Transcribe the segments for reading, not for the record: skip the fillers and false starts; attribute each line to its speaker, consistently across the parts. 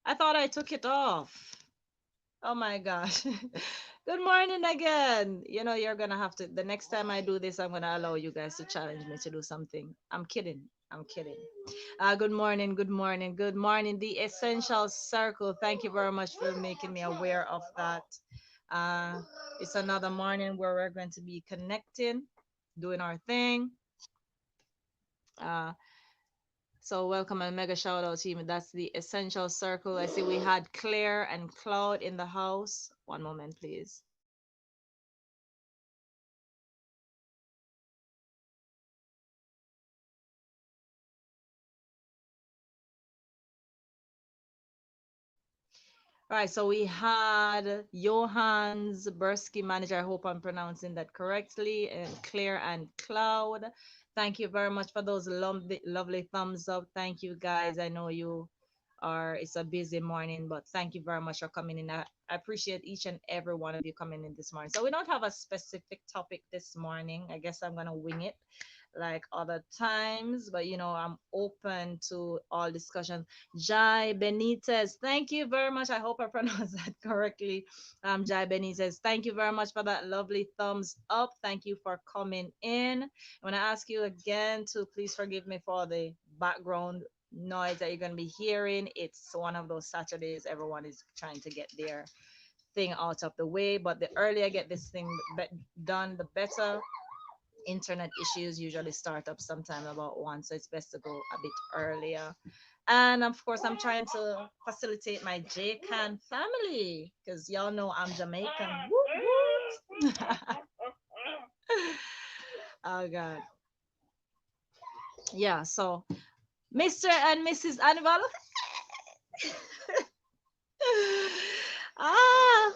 Speaker 1: I thought I took it off. Oh my gosh. Good morning again. You know, you're gonna have to, the next time I do this, I'm gonna allow you guys to challenge me to do something. I'm kidding. I'm kidding. Good morning, good morning, good morning. The Essential Circle. Thank you very much for making me aware of that. Uh, it's another morning where we're going to be connecting, doing our thing. Uh, so welcome and mega shout out team. That's the Essential Circle. I see we had Claire and Cloud in the house. One moment, please. All right, so we had Johannes Bursky, manager. I hope I'm pronouncing that correctly, and Claire and Cloud. Thank you very much for those lovely, lovely thumbs up. Thank you, guys. I know you are, it's a busy morning, but thank you very much for coming in. I appreciate each and every one of you coming in this morning. So we don't have a specific topic this morning. I guess I'm gonna wing it like other times, but you know, I'm open to all discussion. Jai Benitez, thank you very much. I hope I pronounced that correctly. Jai Benitez, thank you very much for that lovely thumbs up. Thank you for coming in. I want to ask you again to please forgive me for the background noise that you're going to be hearing. It's one of those Saturdays everyone is trying to get their thing out of the way, but the earlier I get this thing done, the better. Internet issues usually start up sometime about 1, so it's best to go a bit earlier. And of course, I'm trying to facilitate my JCAN family because y'all know I'm Jamaican. Woot, woot. Oh God. Yeah, so Mr. and Mrs. Anibal. Ah,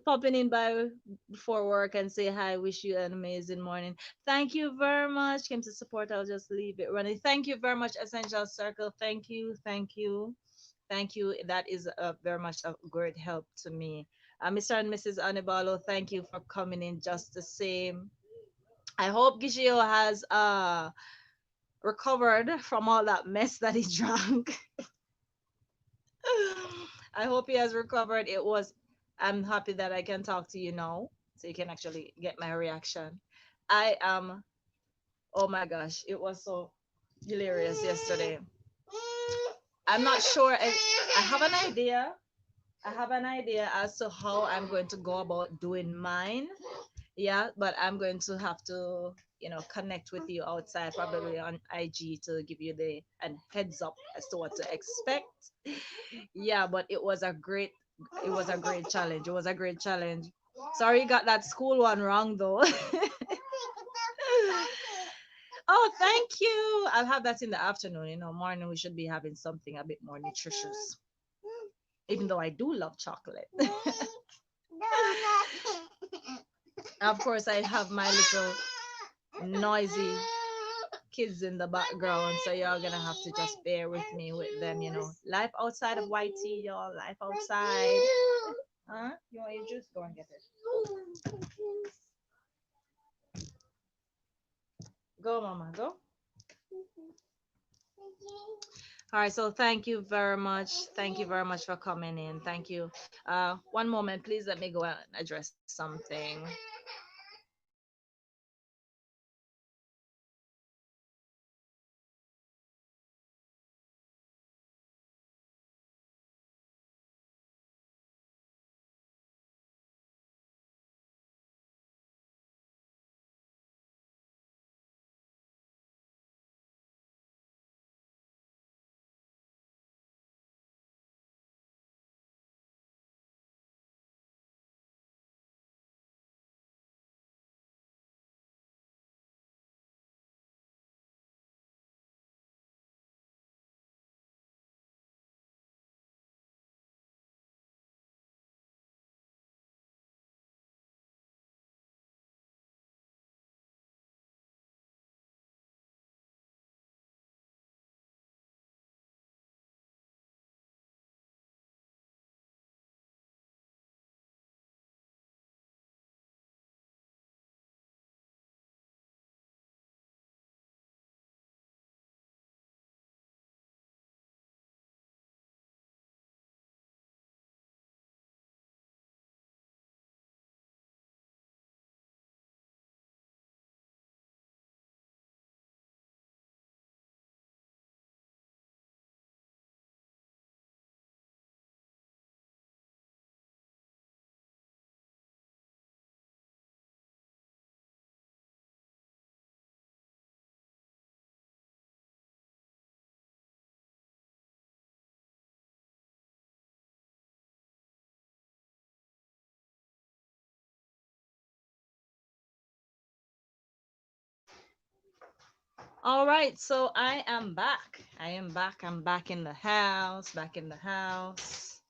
Speaker 1: popping in by before work and say hi. Wish you an amazing morning. Thank you very much. Came to support. I'll just leave it running. Thank you very much, Essential Circle. Thank you. Thank you. Thank you. That is very much a great help to me. Mr. and Mrs. Anibalo, thank you for coming in just the same. I hope Gishio has recovered from all that mess that he drank. I hope he has recovered. I'm happy that I can talk to you now, so you can actually get my reaction. I am, oh my gosh, it was so hilarious yesterday. I'm not sure. I have an idea. I have an idea as to how I'm going to go about doing mine. Yeah, but I'm going to have to, connect with you outside, probably on IG, to give you the and heads up as to what to expect. Yeah, but it was a great challenge. It was a great challenge. Sorry you got that school one wrong though. Oh, thank you. I'll have that in the afternoon. Morning we should be having something a bit more nutritious. Even though I do love chocolate. Of course, I have my little noisy kids in the background, so y'all gonna have to just bear with me with them. Life outside of YT, y'all. Life outside. Huh? You want your juice? Go and get it. Go, mama, go. All right, so thank you very much. Thank you very much for coming in. Thank you. One moment, please. Let me go and address something. All right, so I am back. I am back. I'm back in the house, back in the house.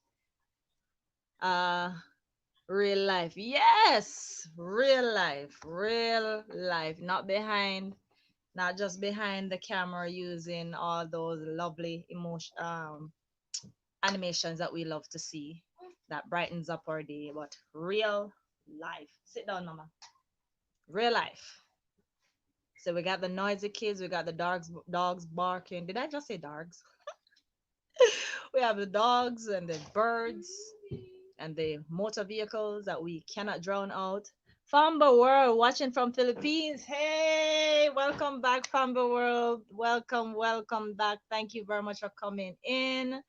Speaker 1: Uh real life. Yes, real life. Not behind, not just behind the camera using all those lovely emotion animations that we love to see that brightens up our day, but real life. Sit down, mama. Real life. So we got the noisy kids, we got the dogs barking. Did I just say dogs? We have the dogs and the birds and the motor vehicles that we cannot drown out. Famba World watching from Philippines. Hey, welcome back, Famba World. Welcome back. Thank you very much for coming in.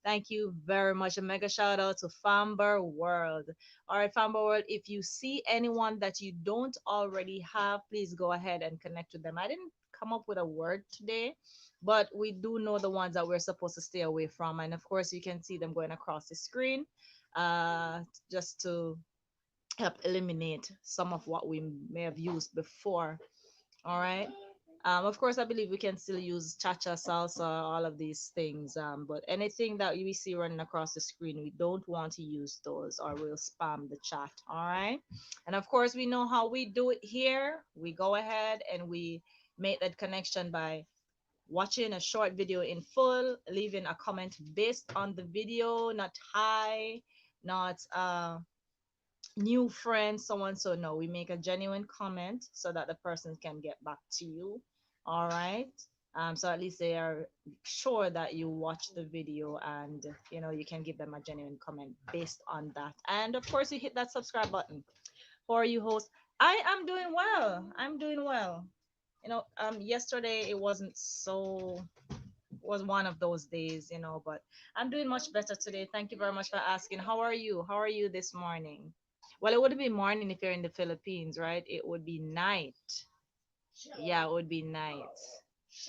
Speaker 1: Thank you very much. A mega shout out to Famber World. All right, Famber World, if you see anyone that you don't already have, please go ahead and connect with them. I didn't come up with a word today, but we do know the ones that we're supposed to stay away from. And of course, you can see them going across the screen uh, just to help eliminate some of what we may have used before. All right. Of course, I believe we can still use cha-cha, salsa, all of these things. But anything that we see running across the screen, we don't want to use those or we'll spam the chat. All right. And of course, we know how we do it here. We go ahead and we make that connection by watching a short video in full, leaving a comment based on the video, not hi, not new friend, so and so. No, we make a genuine comment so that the person can get back to you. All right. So at least they are sure that you watch the video and you can give them a genuine comment based on that. And of course, you hit that subscribe button. For you host, I am doing well. I'm doing well. Yesterday it wasn't so was one of those days, but I'm doing much better today. Thank you very much for asking. How are you? How are you this morning? Well, it wouldn't be morning if you're in the Philippines, right? It would be night. Yeah, it would be night.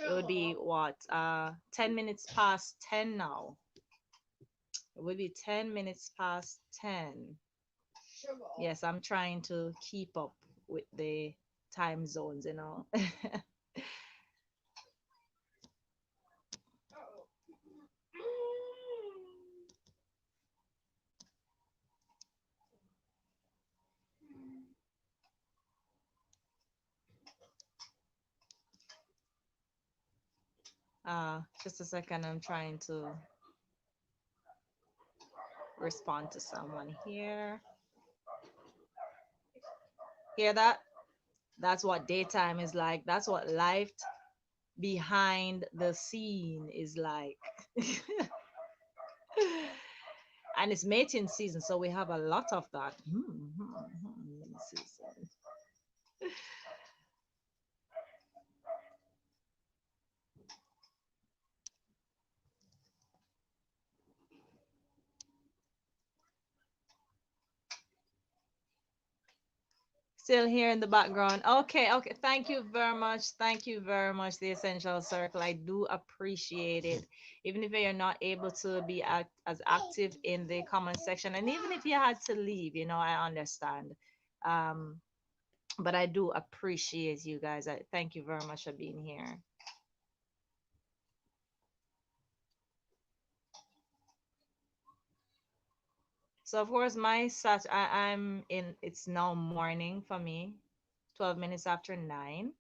Speaker 1: It would be what? 10 minutes past 10 now. It would be 10 minutes past 10. Yes, I'm trying to keep up with the time zones. Just a second, I'm trying to respond to someone here. Hear that? That's what daytime is like. That's what life behind the scene is like. And it's mating season, so we have a lot of that. Let me see. Still here in the background. Okay, okay. Thank you very much. Thank you very much, the Essential Circle. I do appreciate it. Even if you're not able to be as active in the comment section, and even if you had to leave, I understand. Um, but I do appreciate you guys. I thank you very much for being here. So of course I'm in, it's now morning for me, 12 minutes after 9.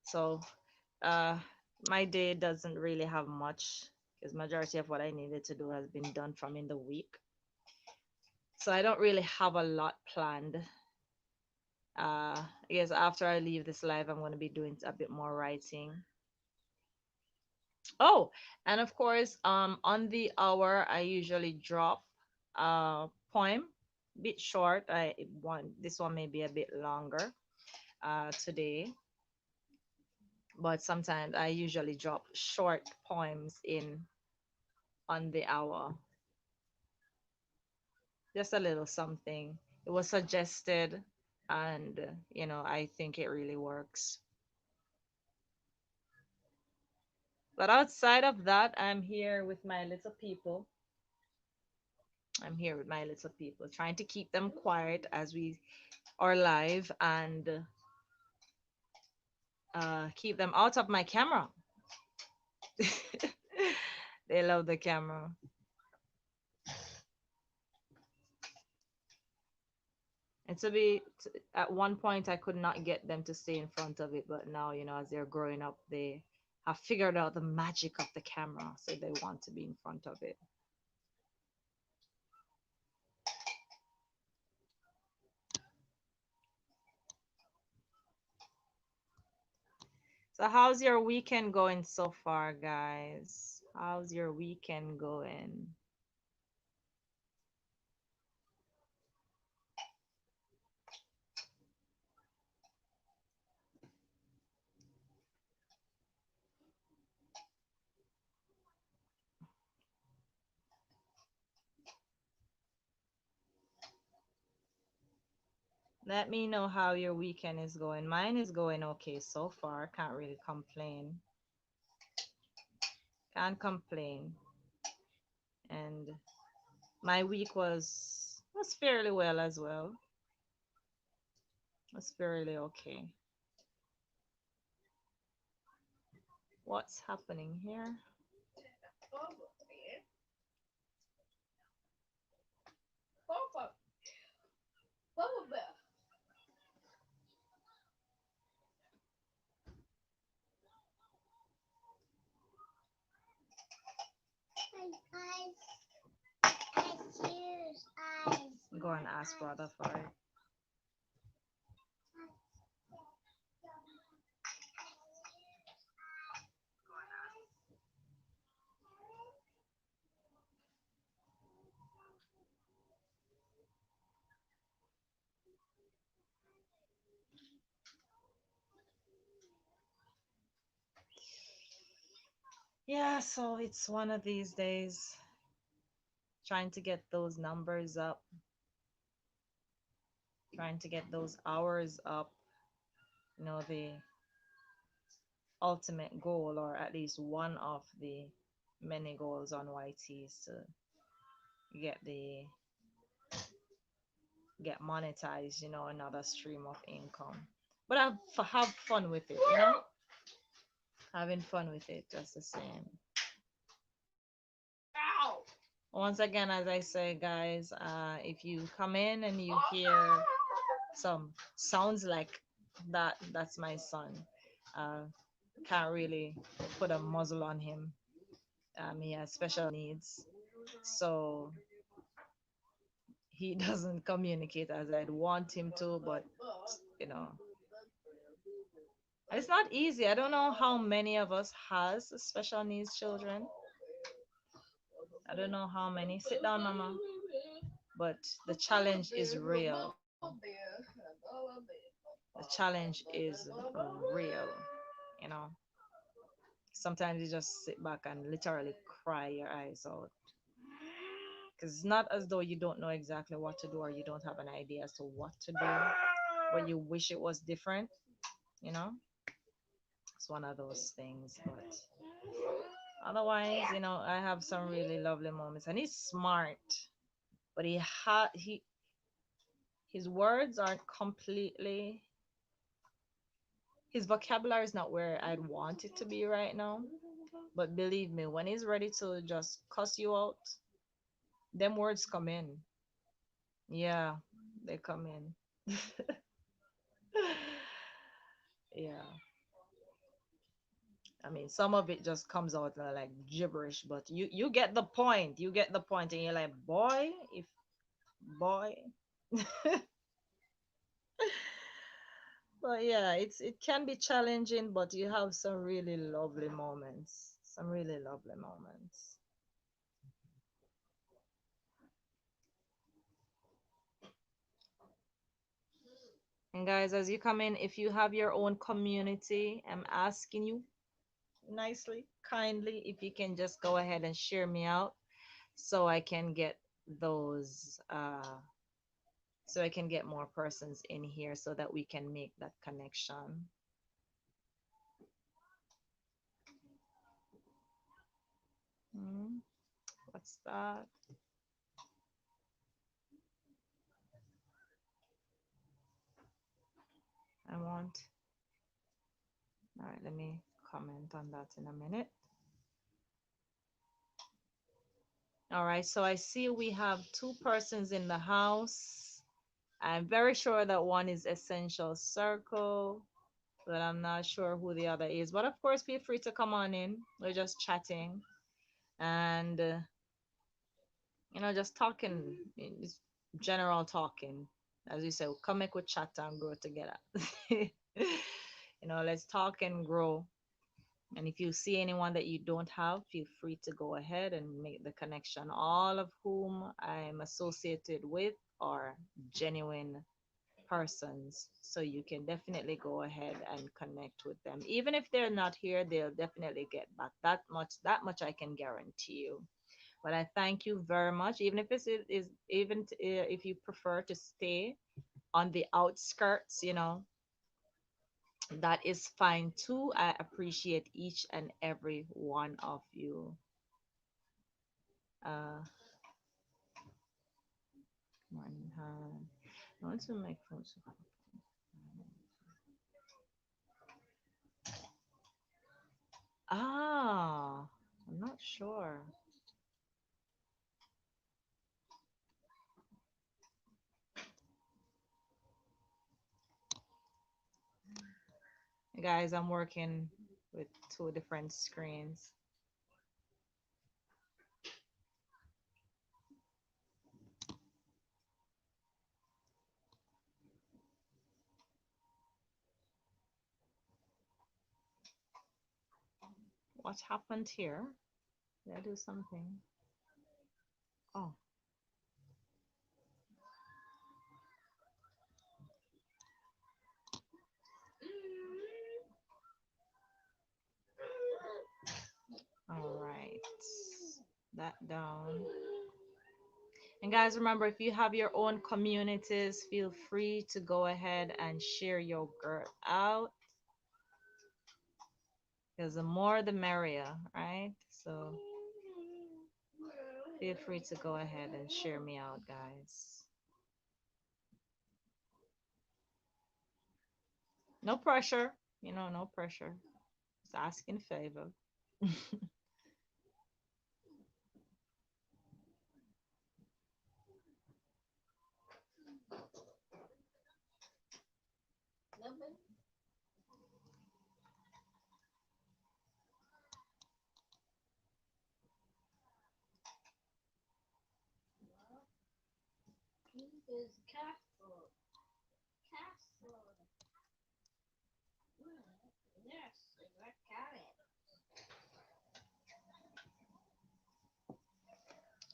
Speaker 1: So uh my day doesn't really have much because majority of what I needed to do has been done from in the week. So I don't really have a lot planned. I guess after I leave this live, I'm going to be doing a bit more writing. Oh, and of course, on the hour I usually drop a poem, bit short. I want this one may be a bit longer today, but sometimes I usually drop short poems in on the hour, just a little something. It was suggested, and I think it really works. But outside of that, I'm here with my little people. I'm here with my little people, trying to keep them quiet as we are live and keep them out of my camera. They love the camera. And at one point, I could not get them to stay in front of it, but now, as they're growing up, they have figured out the magic of the camera, so they want to be in front of it. So, how's your weekend going so far, guys? How's your weekend going? Let me know how your weekend is going. Mine is going okay so far. Can't really complain. Can't complain. And my week was fairly well as well. Was fairly okay. What's happening here? Go and ask brother for it. Yeah, so it's one of these days trying to get those numbers up, trying to get those hours up, the ultimate goal, or at least one of the many goals on YT is to get the get monetized, another stream of income. But have fun with it, having fun with it just the same. Once again, as I say, guys, if you come in and you hear some sounds like that, that's my son. Uh, can't really put a muzzle on him. He has special needs, so he doesn't communicate as I'd want him to. But you know, it's not easy. I don't know how many of us has special needs children. I don't know how many. Sit down, mama. But the challenge is real. The challenge is real. You know, sometimes you just sit back and literally cry your eyes out. Because it's not as though you don't know exactly what to do or you don't have an idea as to what to do, but you wish it was different, you know? It's one of those things. But otherwise, I have some really lovely moments. And he's smart, but his words aren't completely, his vocabulary is not where I'd want it to be right now. But believe me, when he's ready to just cuss you out, them words come in. Yeah, they come in. Yeah. I mean, some of it just comes out like gibberish, but you get the point. You get the point, and you're like, boy. But yeah, it can be challenging, but you have some really lovely moments. Some really lovely moments. And guys, as you come in, if you have your own community, I'm asking you nicely, kindly, if you can just go ahead and share me out so I can get those so I can get more persons in here so that we can make that connection. Hmm, what's that? I want right, let me comment on that in a minute. All right, so I see we have two persons in the house. I'm very sure that one is Essential Circle, but I'm not sure who the other is. But of course, feel free to come on in. We're just chatting and, just talking, just general talking. As you said, come make we chat and grow together. Let's talk and grow. And if you see anyone that you don't have, feel free to go ahead and make the connection. All of whom I'm associated with are genuine persons. So you can definitely go ahead and connect with them. Even if they're not here, they'll definitely get back. That much I can guarantee you. But I thank you very much. Even if if you prefer to stay on the outskirts, that is fine too. I appreciate each and every one of you. Uh, Morning, hi. I want to make phones. Ah, I'm not sure. Guys, I'm working with two different screens. What happened here? Did I do something? Oh, all right. That down. And guys, remember, if you have your own communities, feel free to go ahead and share your girl out, because the more the merrier, right? So feel free to go ahead and share me out, guys. No pressure, no pressure. Just asking favor.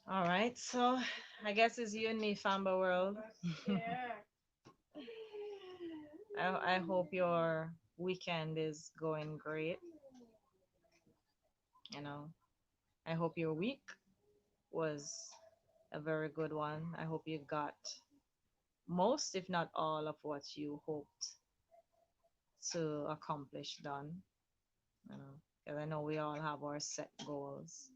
Speaker 1: All right, so I guess it's you and me, Famba World. I hope your weekend is going great. You know, I hope your week was a very good one. I hope you got most, if not all, of what you hoped to accomplish done. Because I know we all have our set goals.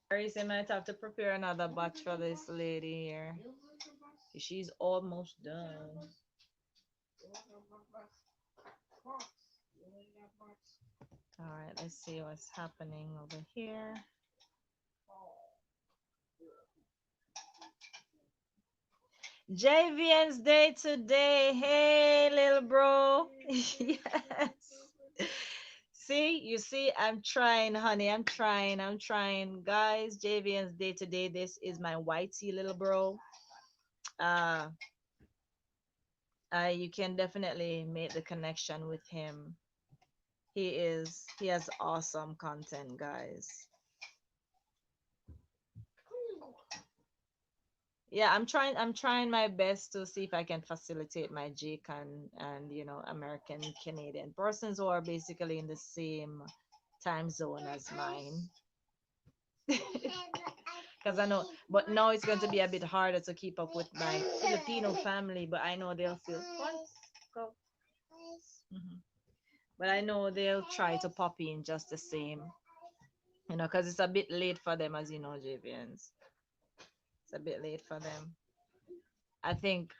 Speaker 1: Paris, I might have to prepare another batch for this lady here. She's almost done. All right, let's see what's happening over here. JVN's day today. Hey, little bro. Yes. You see, I'm trying, honey. I'm trying. Guys, JVN's day today. This is my whitey little bro. Uh, you can definitely make the connection with him. He has awesome content, guys. Yeah, I'm trying my best to see if I can facilitate my Jake and American Canadian persons who are basically in the same time zone as mine. Because I know, but now it's going to be a bit harder to keep up with my Filipino family, but I know they'll feel go. Mhm. But I know they'll try to pop in just the same. you know, because it's a bit late for them, as you know, Javians. It's a bit late for them. I think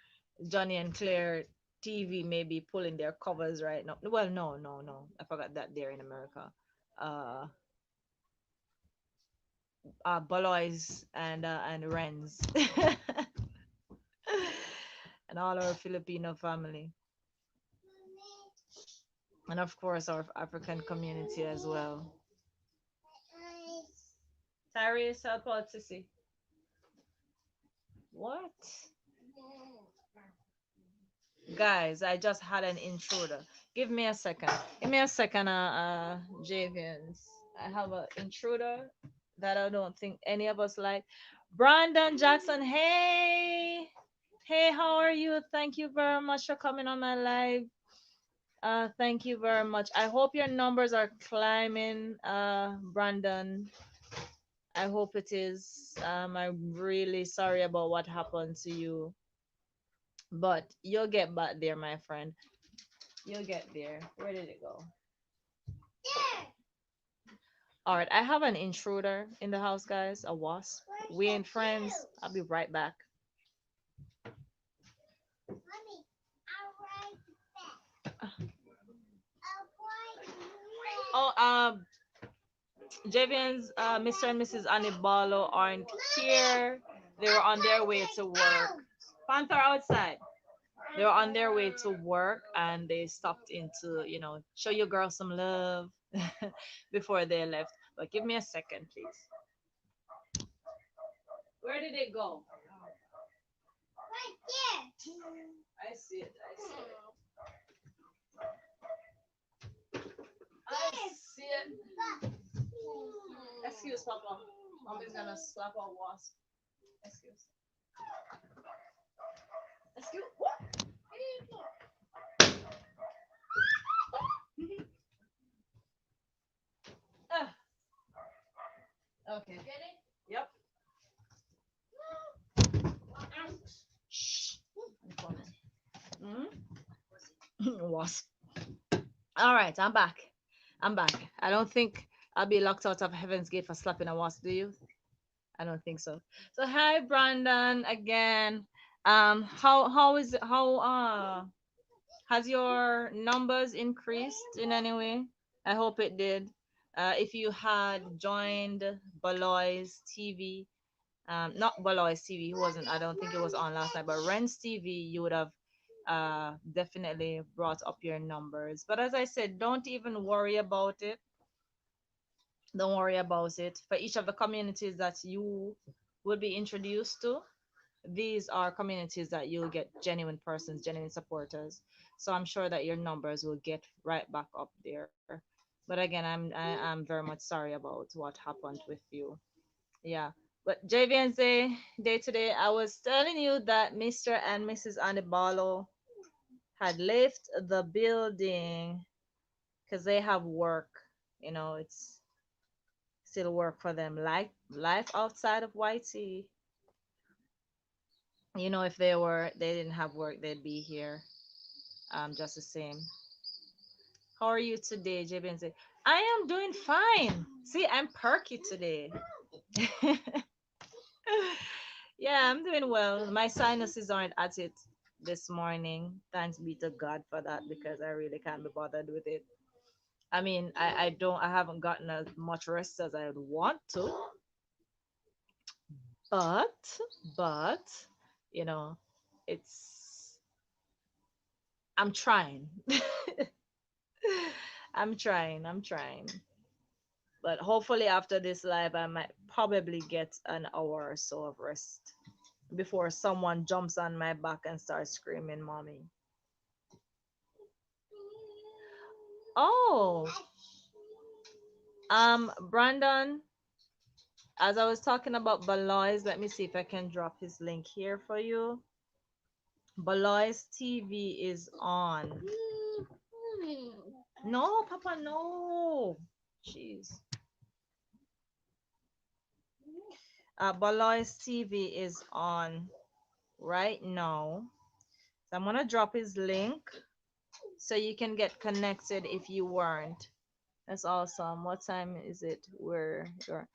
Speaker 1: Johnny and Claire TV may be pulling their covers right now. Well, no, no, no. I forgot that they're in America. Uh, Balois and Renz, and all our Filipino family, and of course our African community as well. Tyrese, help out, Sissy. What? Guys, I just had an intruder. Give me a second. Give me a second, Javians. I have an intruder that I don't think any of us like. Brandon Jackson, hey. Hey, how are you? Thank you very much for coming on my live. Thank you very much. I hope your numbers are climbing, Brandon. I hope it is. I'm really sorry about what happened to you, but you'll get back there, my friend. You'll get there. Where did it go? All right, I have an intruder in the house, guys. A wasp. We ain't friends. I'll be right back. Oh, Javian's Mr. and Mrs. Anibalo aren't here. They were on their way to work. Panther outside. They were on their way to work and they stopped in to, you know, show your girl some love before they left. But give me a second, please. Where did it go? I see it. I see it. I see it. Excuse, Papa. Mommy's gonna slap a wasp. Excuse. Excuse. What? Ah, okay. Yep. Shh. Mm-hmm. Wasp. All right, I'm back. I'm back. I don't think I'll be locked out of Heaven's Gate for slapping a wasp, do you? I don't think so. So hi Brandon again. How is it has your numbers increased in any way? I hope it did. If you had joined Baloy's TV, not Baloy's TV, who wasn't, I don't think it was on last night, but Ren's TV, you would have definitely brought up your numbers. But as I said, don't even worry about it. Don't worry about it. For each of the communities that you will be introduced to, these are communities that you'll get genuine persons, genuine supporters. So I'm sure that your numbers will get right back up there. But again, I'm very much sorry about what happened with you. Yeah. But JVNC day to day, I was telling you that Mr. and Mrs. Anibalo had left the building because they have work. You know, it's still work for them. Like life outside of YT. You know, if they didn't have work, they'd be here. Just the same. How are you today, JBNC? I am doing fine. See, I'm perky today. Yeah, I'm doing well. My sinuses aren't at it this morning. Thanks be to God for that because I really can't be bothered with it. I mean, I haven't gotten as much rest as I would want to, but, but, you know, it's, I'm trying. I'm trying. But hopefully after this live, I might probably get an hour or so of rest before someone jumps on my back and starts screaming, "Mommy!" Oh, Brandon, as I was talking about Balois, let me see if I can drop his link here for you. Balois TV is on. No, Papa, no. Jeez. Balois TV is on right now. So I'm gonna drop his link so you can get connected if you weren't. That's awesome. What time is it where you're?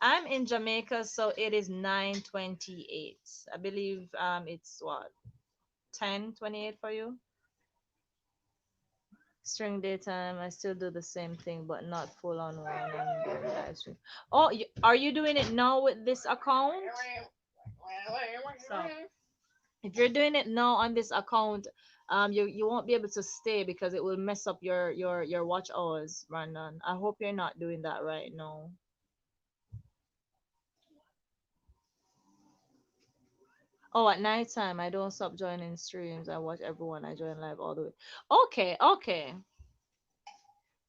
Speaker 1: I'm in Jamaica, so it is 9:28. I believe it's what, 10:28 for you? String daytime, I still do the same thing, but not full on one on the live stream. Oh, are you doing it now with this account? So if you're doing it now on this account, you won't be able to stay because it will mess up your watch hours, Brandon. I hope you're not doing that right now. Oh, at nighttime, I don't stop joining streams. I watch everyone. I join live all the way. Okay, okay.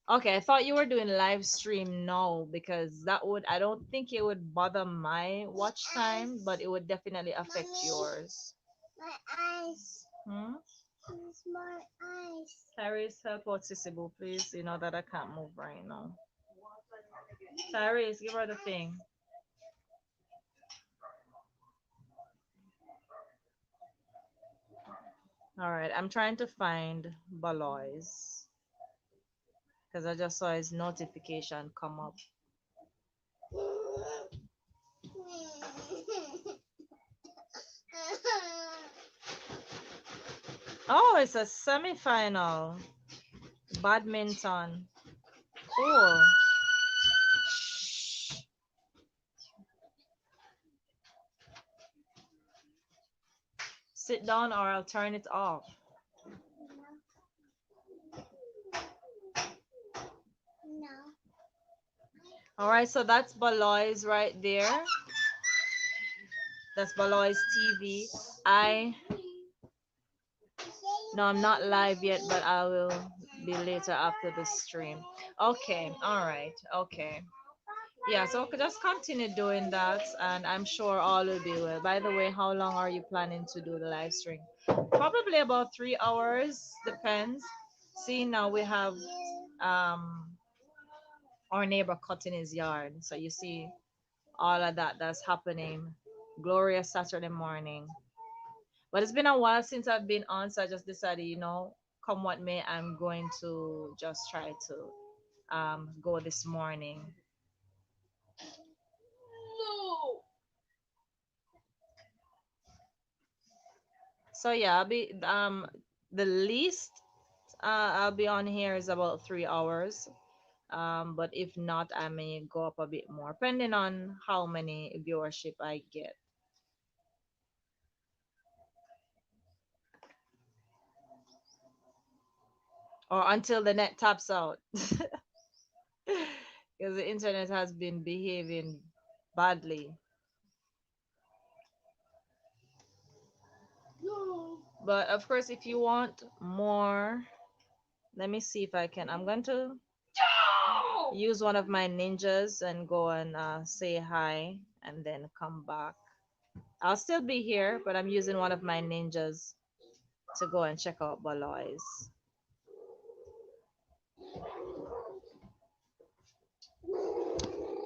Speaker 1: Okay, I thought you were doing live stream now because that would, I don't think it would bother my watch time, but it would definitely affect yours. My eyes. Hmm? It's my eyes. Tyrese, help out Sissy Boo, please. You know that I can't move right now. Tyrese, give her the thing. All right, I'm trying to find Balois because I just saw his notification come up. Oh, it's a semi-final. Badminton. Cool. Sit down or I'll turn it off. No. All right, so that's Balois right there. That's Balois TV. I No, I'm not live yet, but I will be later after the stream. Okay, all right, okay. Yeah, so just continue doing that, and I'm sure all will be well. By the way, how long are you planning to do the live stream? Probably about 3 hours, depends. See, now we have um our neighbor cutting his yard, so you see all of that that's happening. Glorious Saturday morning. But it's been a while since I've been on, so I just decided, come what may, I'm going to just try to go this morning. So yeah, I'll be the least I'll be on here is about 3 hours. But if not, I may go up a bit more, depending on how many viewership I get. Or until the net taps out. Because the internet has been behaving badly. But of course, if you want more, let me see if I can. I'm going to use one of my ninjas and go and say hi and then come back. I'll still be here, but I'm using one of my ninjas to go and check out Balois.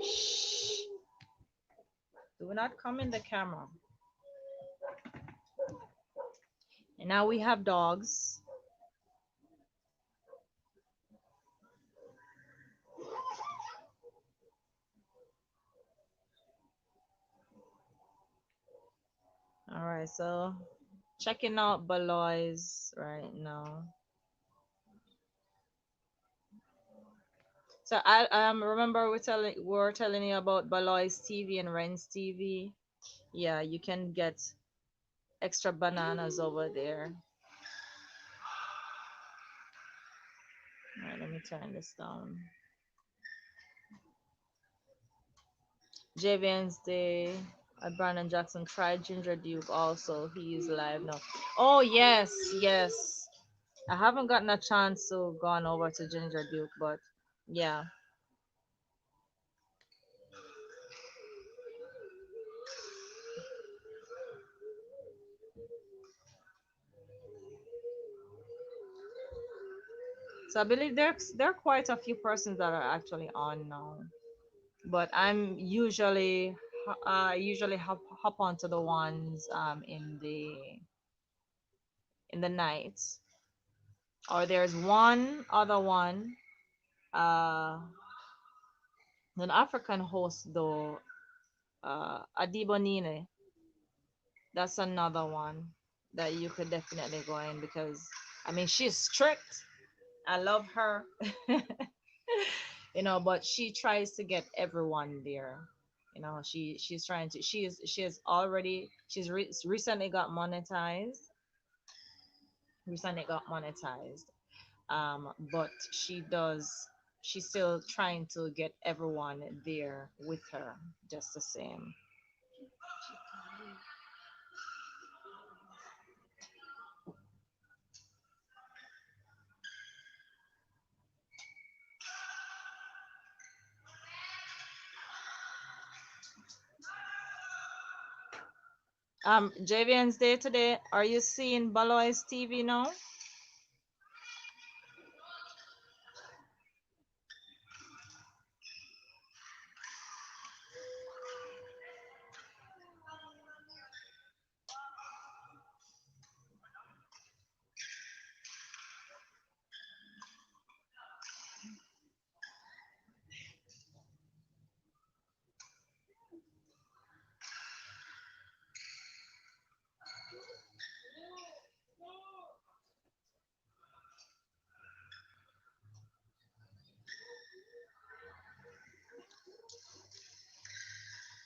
Speaker 1: Shh. Do not come in the camera. And now we have dogs. All right, so checking out Balois right now. So I remember we're telling you about Balois TV and Ren's TV. Yeah, you can get extra bananas over there. All right, let me turn this down. Javian's Day. Brandon Jackson tried Ginger Duke also. He is live now. Oh yes, yes. I haven't gotten a chance to go on over to Ginger Duke, but yeah. So I believe there are quite a few persons that are actually on now, but I'm usually hop onto the ones in the nights, or there's one other one Uh, an African host though, Adibonine, that's another one that you could definitely go in because I mean she's strict. I love her. But she tries to get everyone there. She's trying to she's recently got monetized. Recently got monetized. But she's still trying to get everyone there with her just the same. JVN's Day today. Are you seeing Baloy's TV now?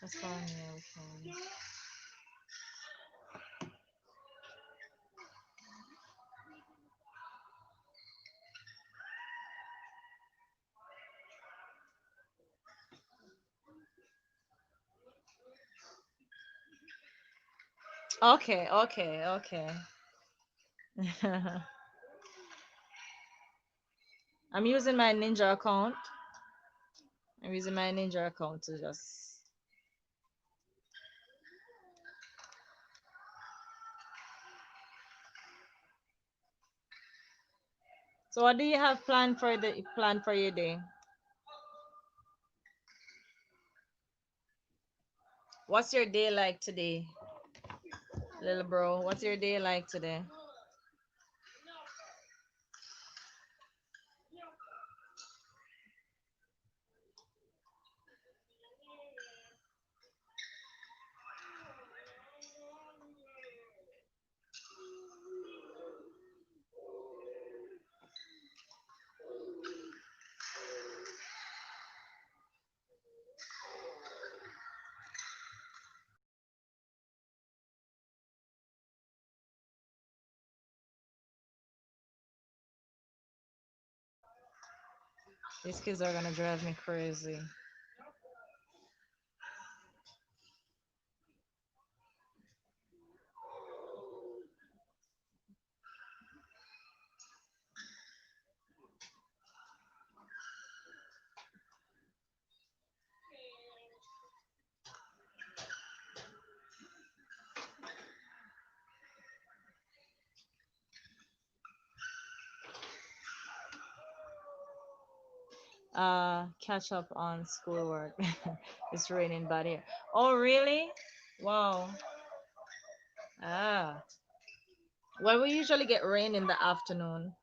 Speaker 1: That's fine, yeah, we can. Okay, okay, okay. I'm using my Ninja account. I'm using my Ninja account to just. So, what do you have planned for your day? What's your day like today, little bro? What's your day like today? These kids are gonna drive me crazy. Catch up on schoolwork. It's raining bad here. Oh, really? Wow. Ah. Well, we usually get rain in the afternoon.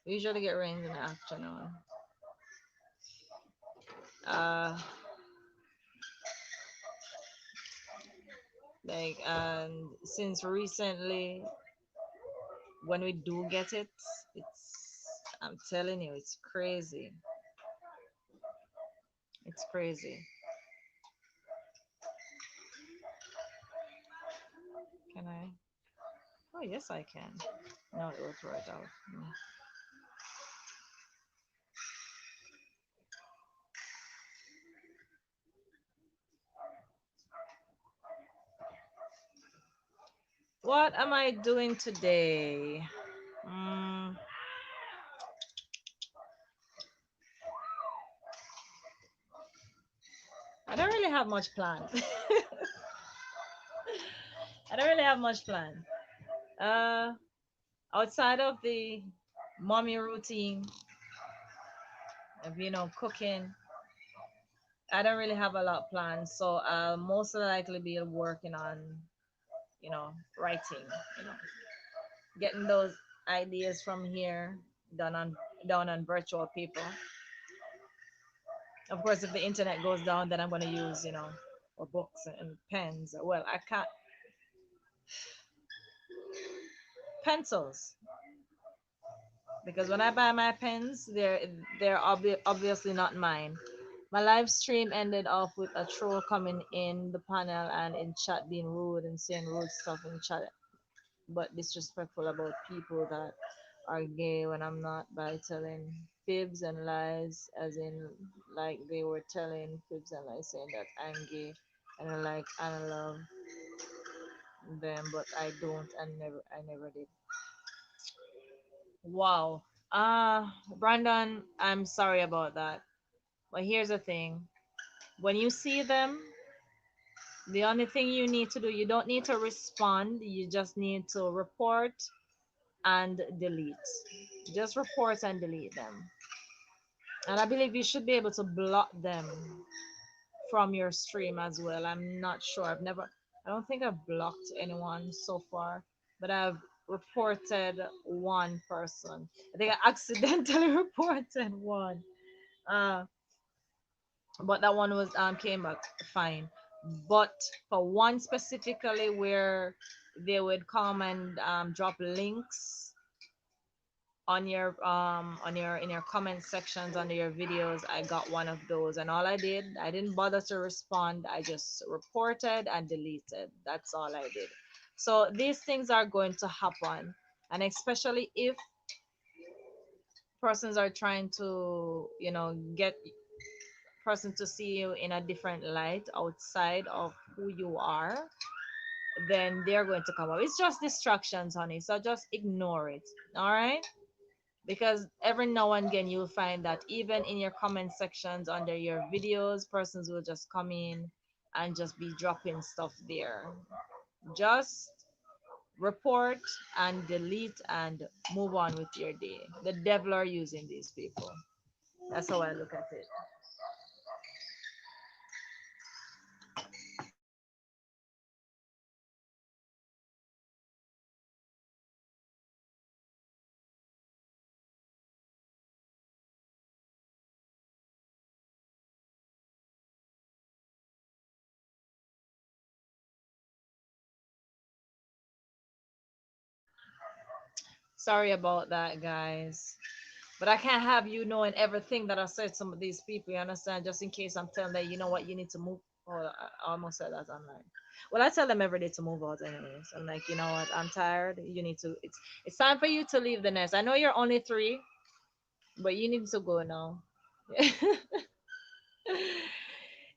Speaker 1: We usually get rain in the afternoon. Uh, and since recently, when we do get it, I'm telling you, it's crazy. It's crazy. Can I? Oh, yes, I can. No, it will throw it out. Mm. What am I doing today? Mm, I don't really have much planned. I don't really have much planned. Uh, Outside of the mommy routine of cooking, I don't really have a lot planned. So I'll most likely be working on writing, you know, getting those ideas from here done on virtual people. Of course, if the internet goes down, then I'm going to use, or books and pens. Well, I can't. Pencils, because when I buy my pens, they're obviously not mine. My live stream ended off with a troll coming in the panel and in chat being rude and saying rude stuff in chat, but disrespectful about people that are gay when I'm not, by telling fibs and lies, as in like they were telling fibs and lies saying that I'm gay and I love them, but I don't and I never did. Wow. Brandon, I'm sorry about that. But here's the thing. When you see them, the only thing you need to do, you don't need to respond. You just need to report and delete. Just report and delete them. And I believe you should be able to block them from your stream as well. I'm not sure. I don't think I've blocked anyone so far, but I've reported one person. I think I accidentally reported one. Uh, but that one was came back fine. But for one specifically where they would come and drop links on your in your comment sections under your videos, I got one of those, and all I didn't bother to respond. I just reported and deleted. That's all I did. So these things are going to happen, and especially if persons are trying to get person to see you in a different light outside of who you are, then they're going to come up. It's just distractions, honey, so just ignore it. All right, because every now and again you'll find that even in your comment sections under your videos, persons will just come in and just be dropping stuff there. Just report and delete and move on with your day. The devil are using these people. That's how I look at it. Sorry about that, guys. But I can't have you knowing everything that I said to some of these people, you understand? Just in case I'm telling them, you know what, you need to move. Oh, I almost said that. I'm like, well, I tell them every day to move out anyways. I'm like, you know what, I'm tired. You need to, it's time for you to leave the nest. I know you're only three, but you need to go now.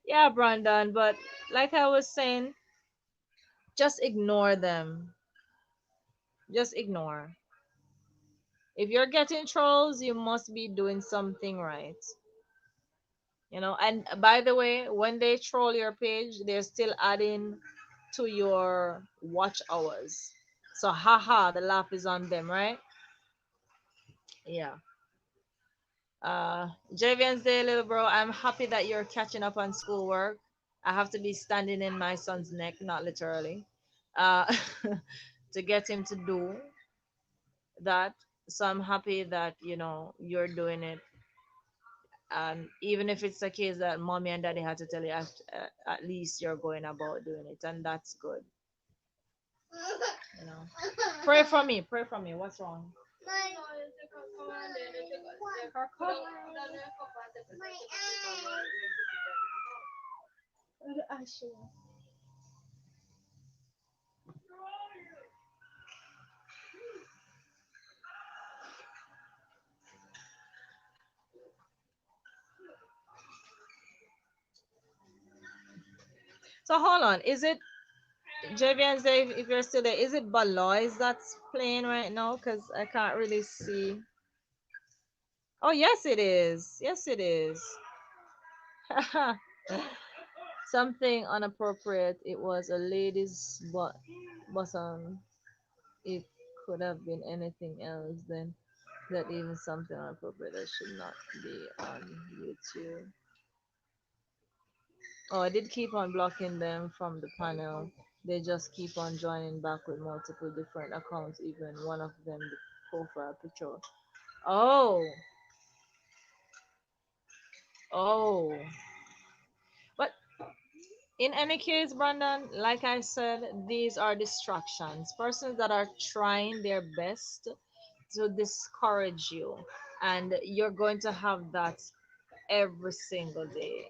Speaker 1: Yeah, Brandon, but like I was saying, just ignore them. Just ignore. If you're getting trolls, you must be doing something right. And by the way, when they troll your page, they're still adding to your watch hours. So haha, the laugh is on them, right? Yeah. Javian's Day, little bro, I'm happy that you're catching up on schoolwork. I have to be standing in my son's neck, not literally, uh to get him to do that. So I'm happy that you're doing it. And even if it's a case that mommy and daddy had to tell you, at least you're going about doing it, and that's good. you know pray for me. What's wrong? So hold on, is it Javian, if you're still there, is it Balois that's playing right now? Because I can't really see. Oh, yes, it is. Yes, it is. Something inappropriate. It was a lady's bosom. It could have been anything else. Then that even something inappropriate that should not be on YouTube. Oh, I did keep on blocking them from the panel. They just keep on joining back with multiple different accounts, even one of them the profile picture. Oh, Oh, but in any case, Brandon, like I said, these are distractions. Persons that are trying their best to discourage you, and you're going to have that every single day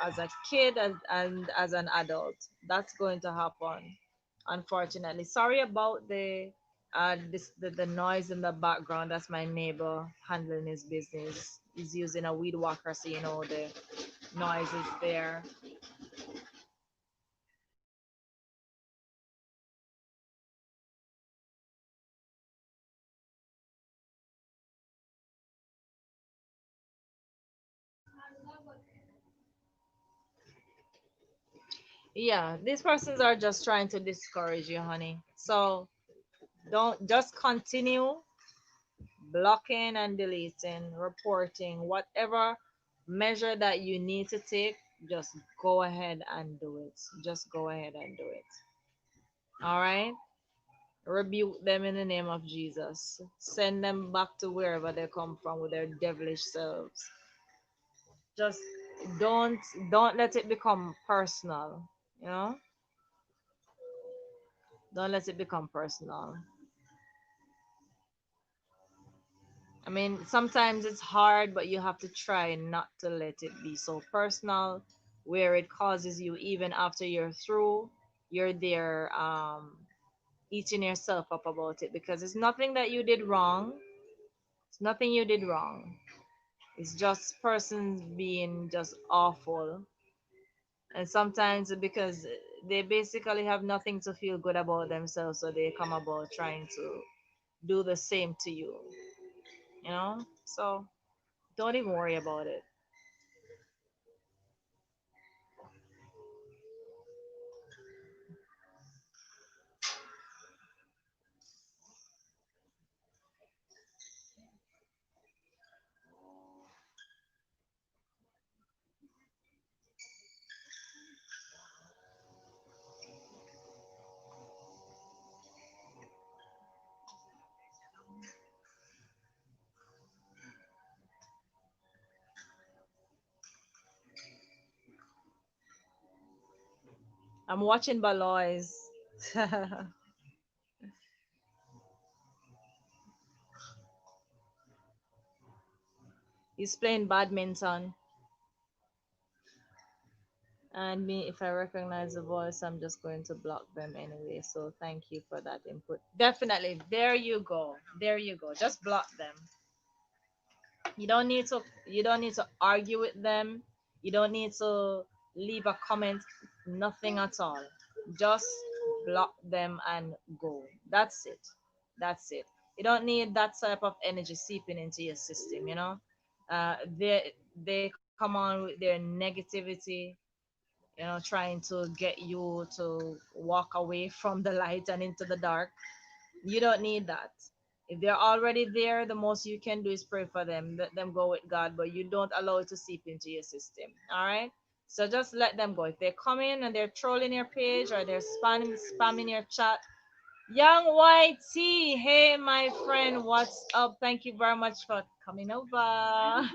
Speaker 1: as a kid and as an adult. That's going to happen, unfortunately. Sorry about the noise in the background. That's my neighbor handling his business. He's using a weed whacker, so you know the noise is there. Yeah, these persons are just trying to discourage you, honey. So don't just continue blocking and deleting, reporting, whatever measure that you need to take, just go ahead and do it. Just go ahead and do it. All right? Rebuke them in the name of Jesus. Send them back to wherever they come from with their devilish selves. Just don't don't let it become personal, you know? Don't let it become personal. I mean, sometimes it's hard, but you have to try not to let it be so personal where it causes you, even after you're through, you're there eating yourself up about it because it's nothing that you did wrong. It's nothing you did wrong. It's just persons being just awful. And sometimes because they basically have nothing to feel good about themselves, so they come about trying to do the same to you, you know? So don't even worry about it. I'm watching Balois. He's playing badminton. And me, if I recognize the voice, I'm just going to block them anyway. So thank you for that input. Definitely. There you go. There you go. Just block them. You don't need to argue with them. You don't need to leave a comment. Nothing at all. Just block them and go. That's it. That's it. You don't need that type of energy seeping into your system, you know. They come on with their negativity, trying to get you to walk away from the light and into the dark. You don't need that. If they're already there, the most you can do is pray for them, let them go with God, but you don't allow it to seep into your system. All right? So just let them go. If they come in and they're trolling your page or they're spamming your chat, Young YT, hey my friend, what's up? Thank you very much for coming over.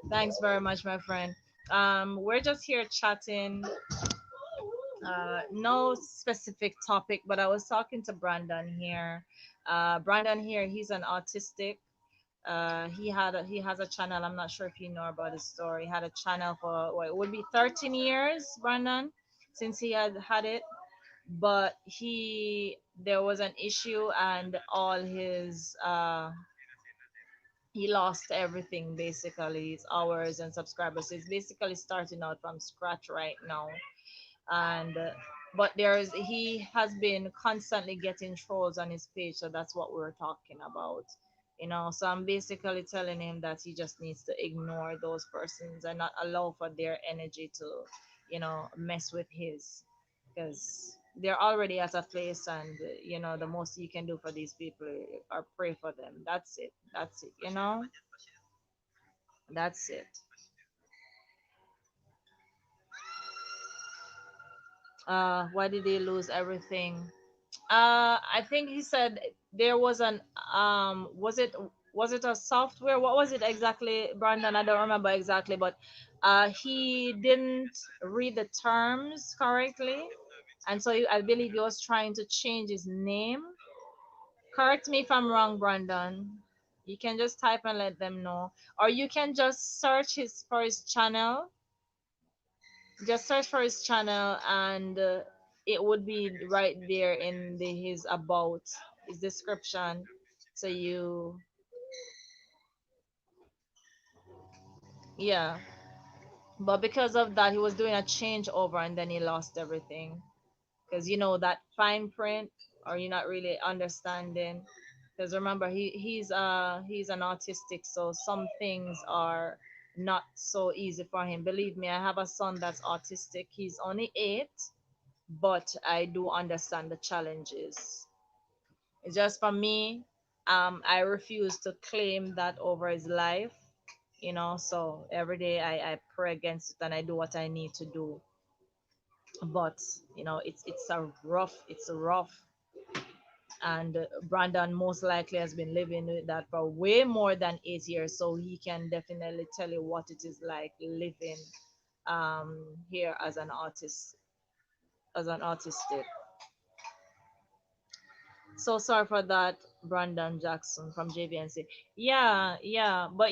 Speaker 1: Thanks very much, my friend. We're just here chatting, no specific topic, but I was talking to Brandon here. Brandon here, he's an autistic. He has a channel. I'm not sure if you know about his story. He had a channel for what it would be 13 years, Brandon, since he had it. But he there was an issue and all his he lost everything basically, his hours and subscribers. So he's basically starting out from scratch right now, and but there's he has been constantly getting trolls on his page, so that's what we're talking about. So I'm basically telling him that he just needs to ignore those persons and not allow for their energy to mess with his, because they're already at a place, and the most you can do for these people are pray for them. That's it. That's it. Why did they lose everything? I think he said there was an was it was it a software? What was it exactly, Brandon? I don't remember exactly, but he didn't read the terms correctly, and so I believe he was trying to change his name. Correct me if I'm wrong, Brandon. You can just type and let them know, or you can just search his for his channel. Just search for his channel, and it would be right there in his about, his description. So you, yeah. But because of that, he was doing a changeover, and then he lost everything. Because that fine print, or you're not really understanding. Because remember, he's an autistic, so some things are not so easy for him. Believe me, I have a son that's autistic. He's only 8, but I do understand the challenges. It's just for me, I refuse to claim that over his life. So every day I pray against it, and I do what I need to do. But it's rough, and Brandon most likely has been living with that for way more than 8 years, so he can definitely tell you what it is like living here as an artist, as an autistic. So sorry for that, Brandon Jackson from JVNC. Yeah, yeah, but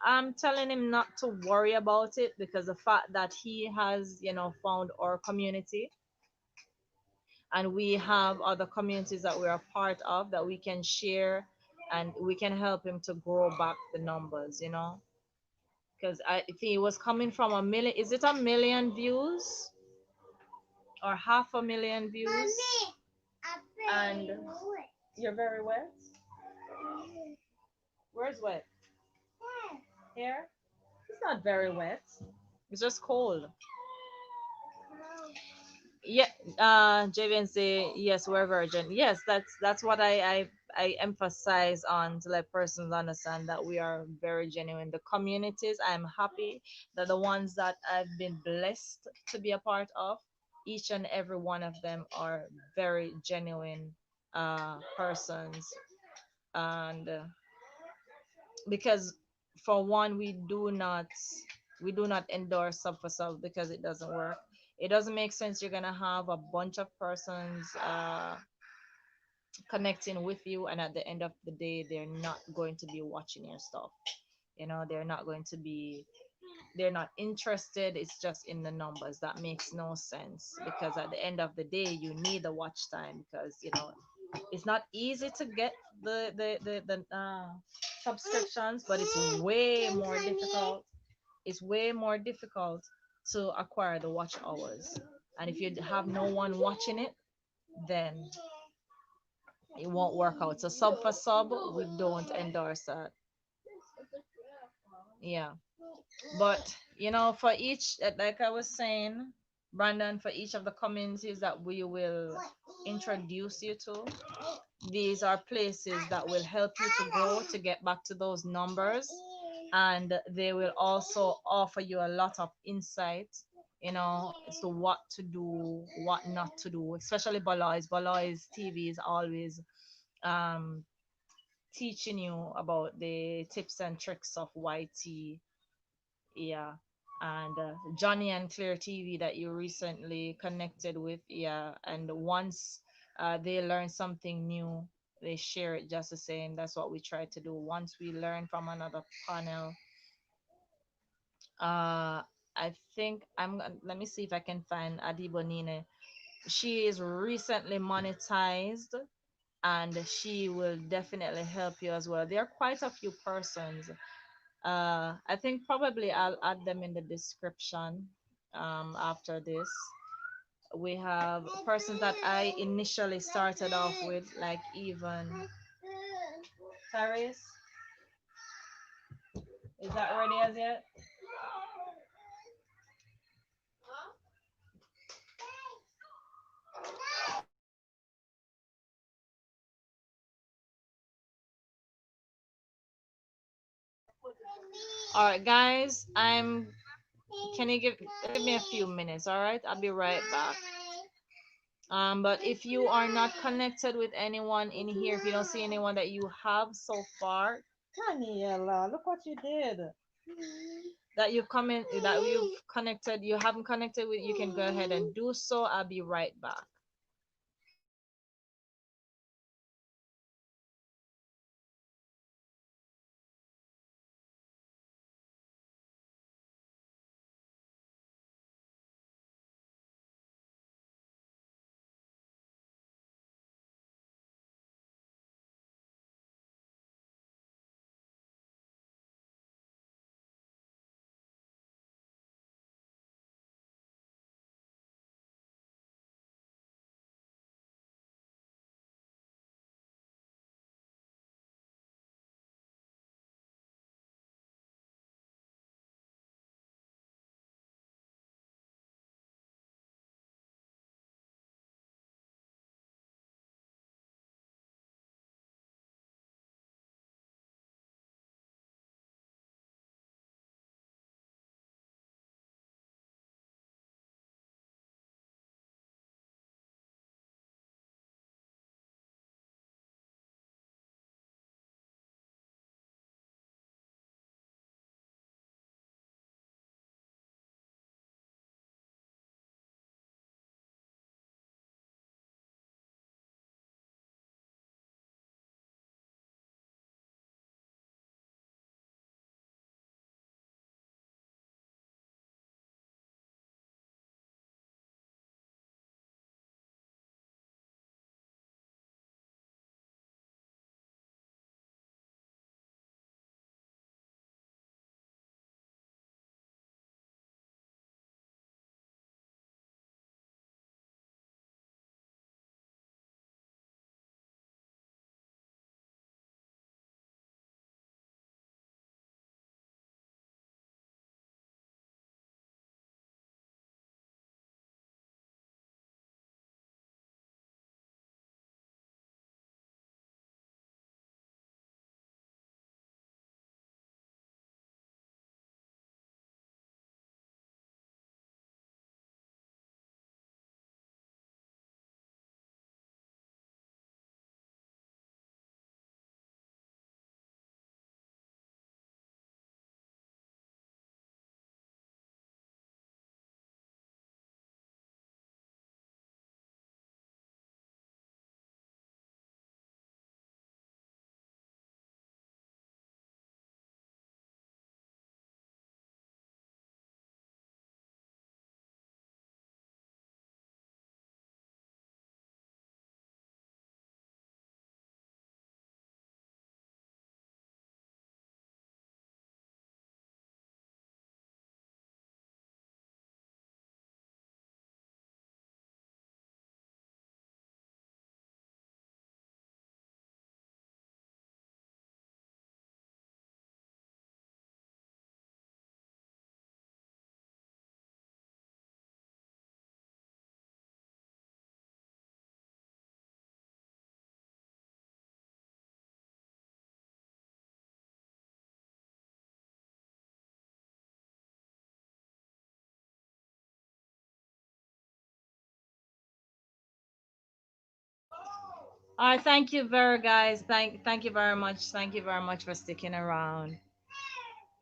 Speaker 1: I'm telling him not to worry about it, because the fact that he has, found our community, and we have other communities that we are part of that we can share, and we can help him to grow back the numbers. Because I think it was coming from a million. Is it a million views or half a million views? And you're very wet. Where's wet? Here? It's not very wet. It's just cold. Yeah, Javian say yes, we're virgin. Yes, that's what I emphasize on, to let persons understand that we are very genuine. The communities, I'm happy that the ones that I've been blessed to be a part of, each and every one of them are very genuine persons, and because for one, we do not endorse sub for sub, because it doesn't work. It doesn't make sense. You're gonna have a bunch of persons connecting with you, and at the end of the day, they're not going to be watching your stuff. They're not going to be. They're not interested. It's just in the numbers. That makes no sense, because at the end of the day, you need the watch time, because it's not easy to get the subscriptions, but it's way more difficult. It's way more difficult to acquire the watch hours. And if you have no one watching it, then it won't work out. So sub for sub, we don't endorse that. Yeah. But for each, like I was saying, Brandon, for each of the communities that we will introduce you to, these are places that will help you to grow, to get back to those numbers, and they will also offer you a lot of insight, as to what to do, what not to do, especially Balois TV is always um teaching you about the tips and tricks of YT. Yeah. And Johnny and Claire TV that you recently connected with. Yeah. And once they learn something new, they share it just the same. That's what we try to do. Once we learn from another panel, uh, I think let me see if I can find Adibonine. She is recently monetized, and she will definitely help you as well. There are quite a few persons. I think probably I'll add them in the description after this. We have persons that I initially started off with, like even Paris. Is that ready as yet? All right, guys. Can you give me a few minutes? All right, I'll be right back. But if you are not connected with anyone in here, if you don't see anyone that you have so far,
Speaker 2: Daniela, look what you did.
Speaker 1: That you've connected, you haven't connected with, you can go ahead and do so. I'll be right back. All right, thank you very guys. Thank you very much. Thank you very much for sticking around.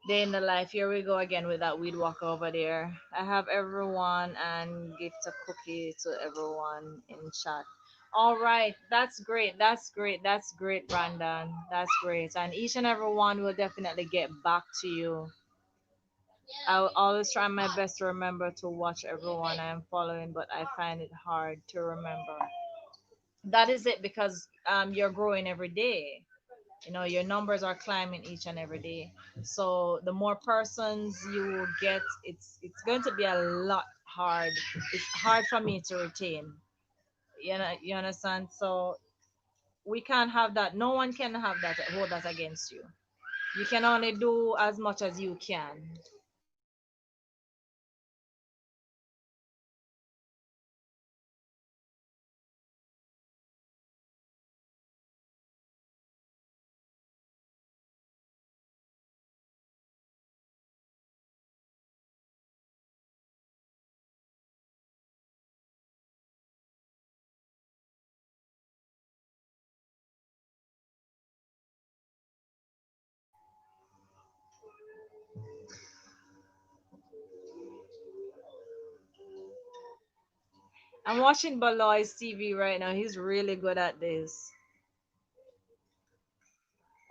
Speaker 1: Day in the life. Here we go again with that weed walk over there. I have everyone and gift a cookie to everyone in chat. All right, that's great. That's great. That's great, Brandon. That's great. And each and every one will definitely get back to you. I'll always try my best to remember to watch everyone I'm following, but I find it hard to remember. That is it because you're growing every day. You know, your numbers are climbing each and every day. So the more persons you get, it's going to be a lot hard. It's hard for me to retain. You understand? So we can't have that. No one can have that, hold that against you. You can only do as much as you can. I'm watching Baloy's TV right now. He's really good at this.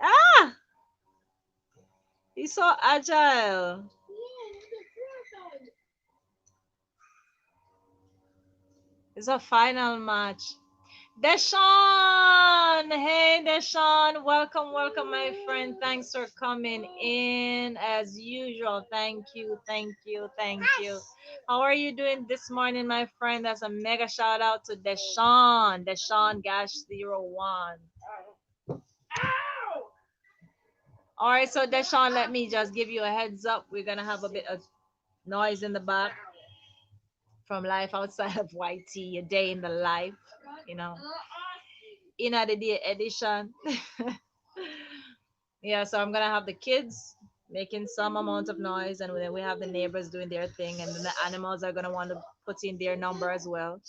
Speaker 1: Ah, he's so agile. It's a final match. Deshaun! Hey, Deshaun. Welcome, welcome, my friend. Thanks for coming in as usual. Thank you, thank you, thank you. How are you doing this morning, my friend? That's a mega shout out to Deshaun. Deshaun Gash 01. All right, so Deshaun, let me just give you a heads up. We're going to have a bit of noise in the back from life outside of YT, a day in the life, you know, in the day edition. Yeah, so I'm gonna have the kids making some amount of noise, and then we have the neighbors doing their thing, and then the animals are gonna want to put in their number as well.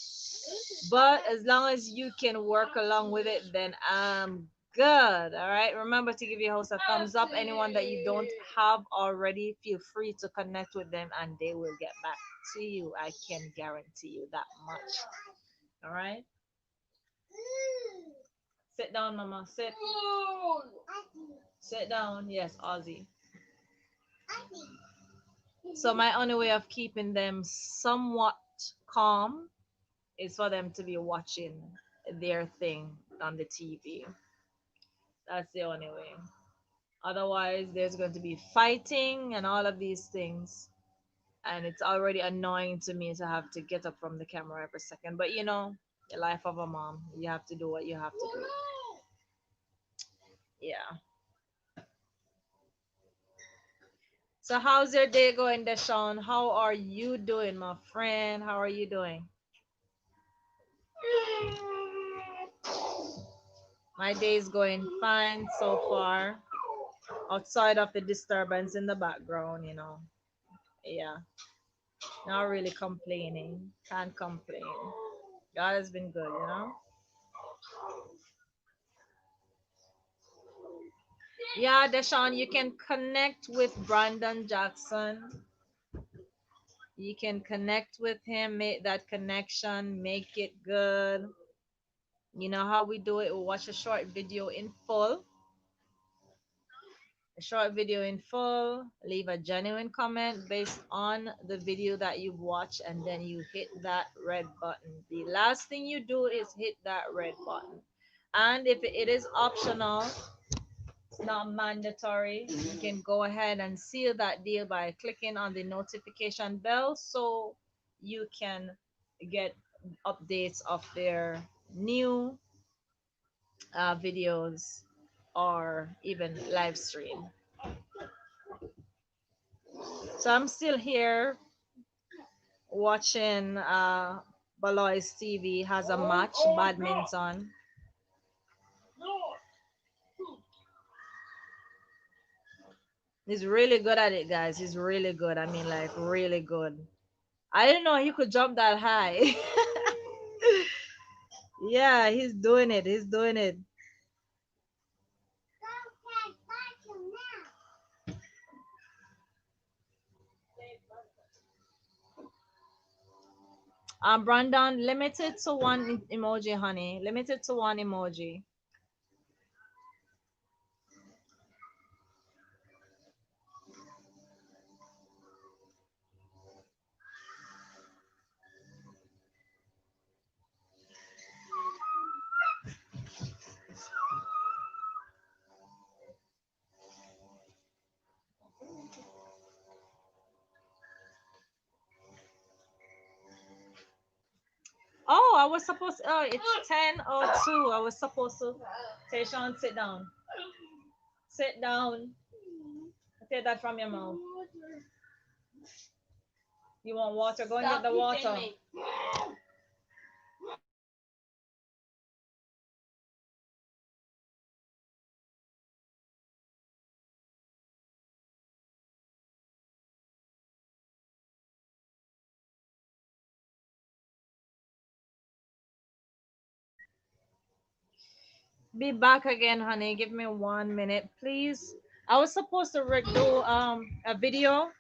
Speaker 1: But as long as you can work along with it, then I'm good. All right. Remember to give your host a thumbs up. Anyone that you don't have already, feel free to connect with them, and they will get back to you. I can guarantee you that much. All right. Sit down, Mama. Sit. Sit down. Yes, Ozzy. So my only way of keeping them somewhat calm is for them to be watching their thing on the TV. That's the only way. Otherwise, there's going to be fighting and all of these things. And it's already annoying to me to have to get up from the camera every second. But you know, the life of a mom, you have to do what you have to do. Yeah. So how's your day going, Deshaun? How are you doing, my friend? How are you doing? My day is going fine so far. Outside of the disturbance in the background, you know. Yeah. Not really complaining. Can't complain. God has been good, you know. Yeah, Deshaun, you can connect with Brandon Jackson. You can connect with him, make that connection, make it good. You know how we do it? We watch a short video in full, leave a genuine comment based on the video that you've watched, and then you hit that red button. The last thing you do is hit that red button. And if it is optional, it's not mandatory, you can go ahead and seal that deal by clicking on the notification bell so you can get updates of their new videos or even live stream. So I'm still here watching Baloy's TV has a match badminton. He's really good at it, guys. He's really good. I mean, like really good. I didn't know he could jump that high. Yeah, he's doing it. He's doing it. Brandon, limited to one emoji, honey. Limited to one emoji. Oh, I was supposed. Oh, it's 10:02. I was supposed to. Tayshawn, sit down. Sit down. Take that from your mouth. You want water? Go and get the water. Be back again, honey. Give me 1 minute, please. I was supposed to do a video.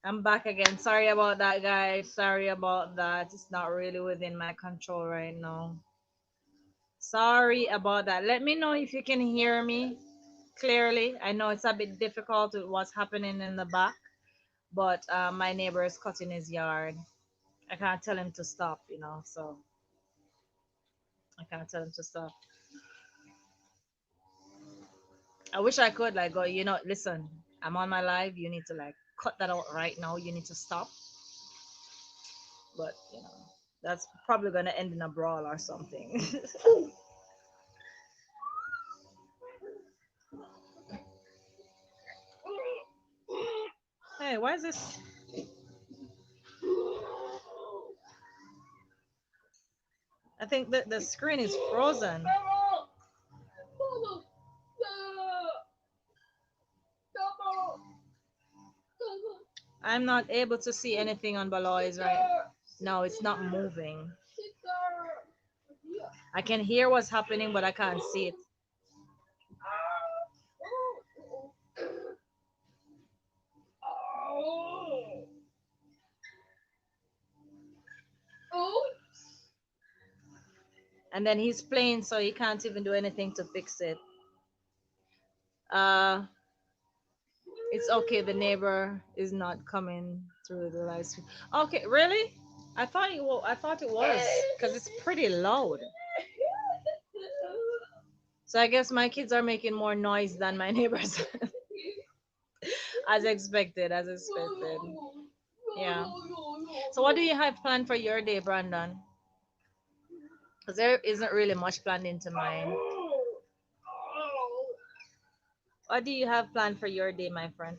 Speaker 1: I'm back again. Sorry about that, guys. Sorry about that. It's not really within my control right now. Sorry about that. Let me know if you can hear me clearly. I know it's a bit difficult with what's happening in the back, but my neighbor is cutting his yard. I can't tell him to stop, so I can't tell him to stop. I wish I could, like, go, listen, I'm on my live. You need to, like, cut that out right now. You need to stop. But, that's probably going to end in a brawl or something. Hey, why is this? I think that the screen is frozen. I'm not able to see anything on Baloy's right. No, it's not moving. I can hear what's happening, but I can't see it. And then he's playing, so he can't even do anything to fix it. Uh, it's okay. The neighbor is not coming through the live stream. Okay, really? I thought it was because it's pretty loud. So I guess my kids are making more noise than my neighbors, as expected. As expected. Yeah. So what do you have planned for your day, Brandon? Because there isn't really much planned into mine. What do you have planned for your day, my friend?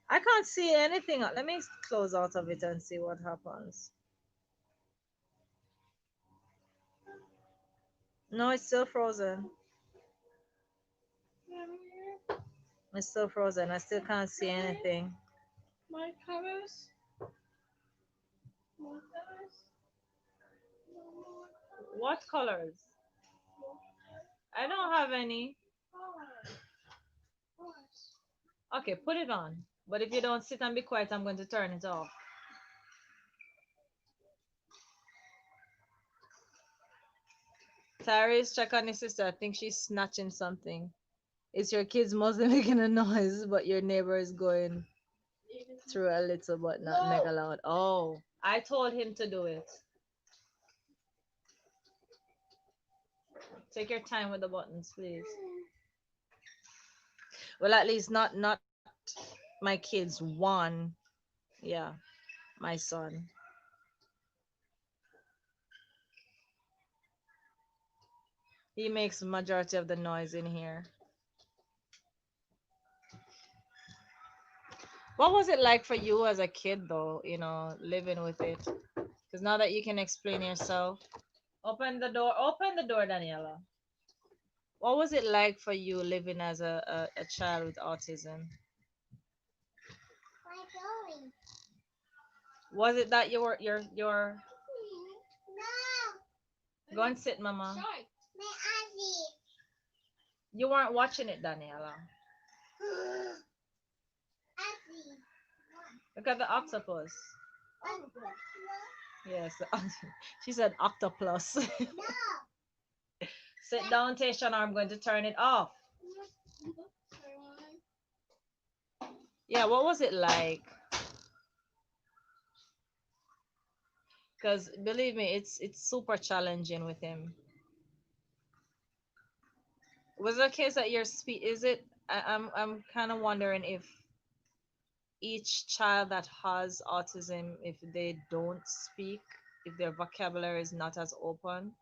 Speaker 1: I can't see anything. Let me close out of it and see what happens. No, it's still frozen. It's still frozen. I still can't see anything. What colors? I don't have any. Okay, put it on. But if you don't sit and be quiet, I'm going to turn it off. Tyrese, check on your sister. I think she's snatching something. It's your kids mostly making a noise, but your neighbor is going through a little but not mega loud. Oh, I told him to do it. Take your time with the buttons, please. Well, at least not my kids. One, yeah, my son. He makes majority of the noise in here. What was it like for you as a kid, though? Living with it. Because now that you can explain yourself, open the door. Open the door, Daniela. What was it like for you living as a child with autism? Was it that your go and sit, mama. You weren't watching it, Daniela. Look at the octopus. Yes, she said octopus. Sit down, Tasha. I'm going to turn it off. Yeah, what was it like? Because believe me, it's super challenging with him. Was it a case that your speech is it? I'm kind of wondering if each child that has autism, if they don't speak, if their vocabulary is not as open,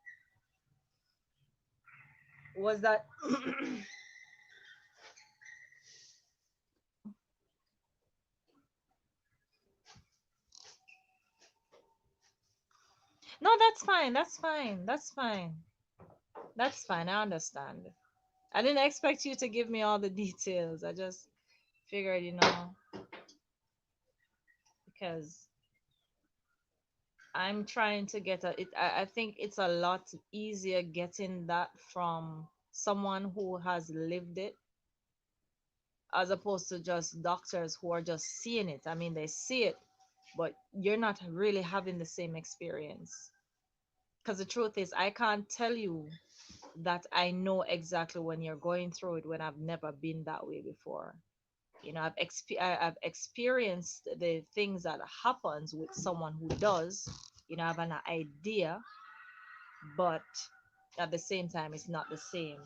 Speaker 1: was that? No, that's fine. That's fine. That's fine. That's fine. I understand. I didn't expect you to give me all the details. I just figured, because I'm trying to get I think it's a lot easier getting that from someone who has lived it as opposed to just doctors who are just seeing it. I mean, they see it, but you're not really having the same experience. Because the truth is, I can't tell you that I know exactly when you're going through it when I've never been that way before. I've experienced the things that happens with someone who does. I have an idea, but at the same time, it's not the same.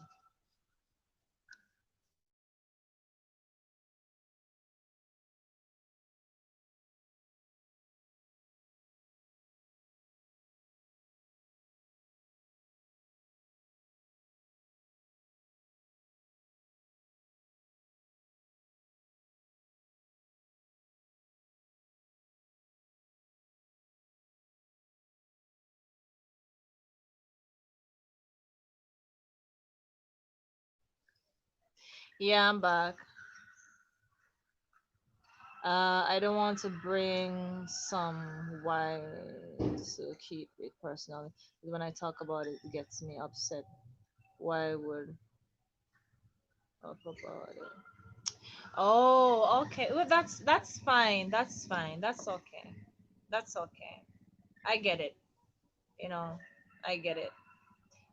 Speaker 1: Yeah, I'm back. I don't want to bring some wine to keep it personal. When I talk about it, it gets me upset. Why would talk about it? Oh, okay. Well, that's fine. That's fine. That's okay. That's okay. I get it. You know, I get it.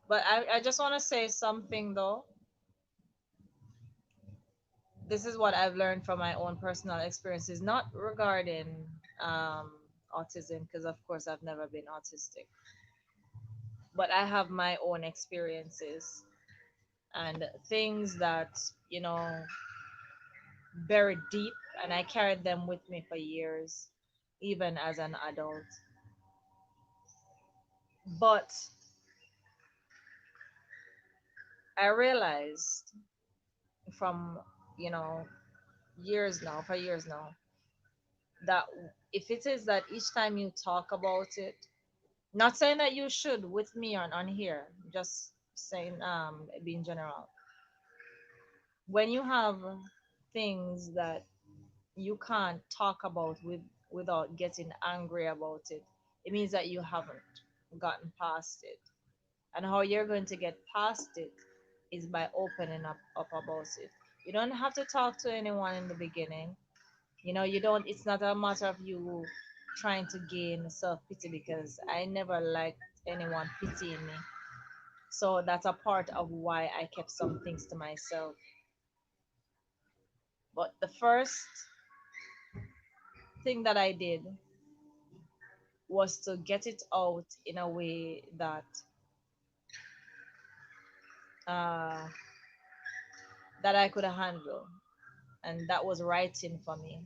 Speaker 1: But I just want to say something though. This is what I've learned from my own personal experiences, not regarding um, autism, because of course I've never been autistic, but I have my own experiences and things that, you know, buried deep, and I carried them with me for years, even as an adult. But I realized from, you know, for years now, that if it is that each time you talk about it, not saying that you should with me on here, just saying being general, when you have things that you can't talk about without getting angry about it, it means that you haven't gotten past it. And how you're going to get past it is by opening up about it. You don't have to talk to anyone in the beginning. You don't, it's not a matter of you trying to gain self pity, because I never liked anyone pitying me. So that's a part of why I kept some things to myself. But the first thing that I did was to get it out in a way uh, that I could handle, and that was writing for me.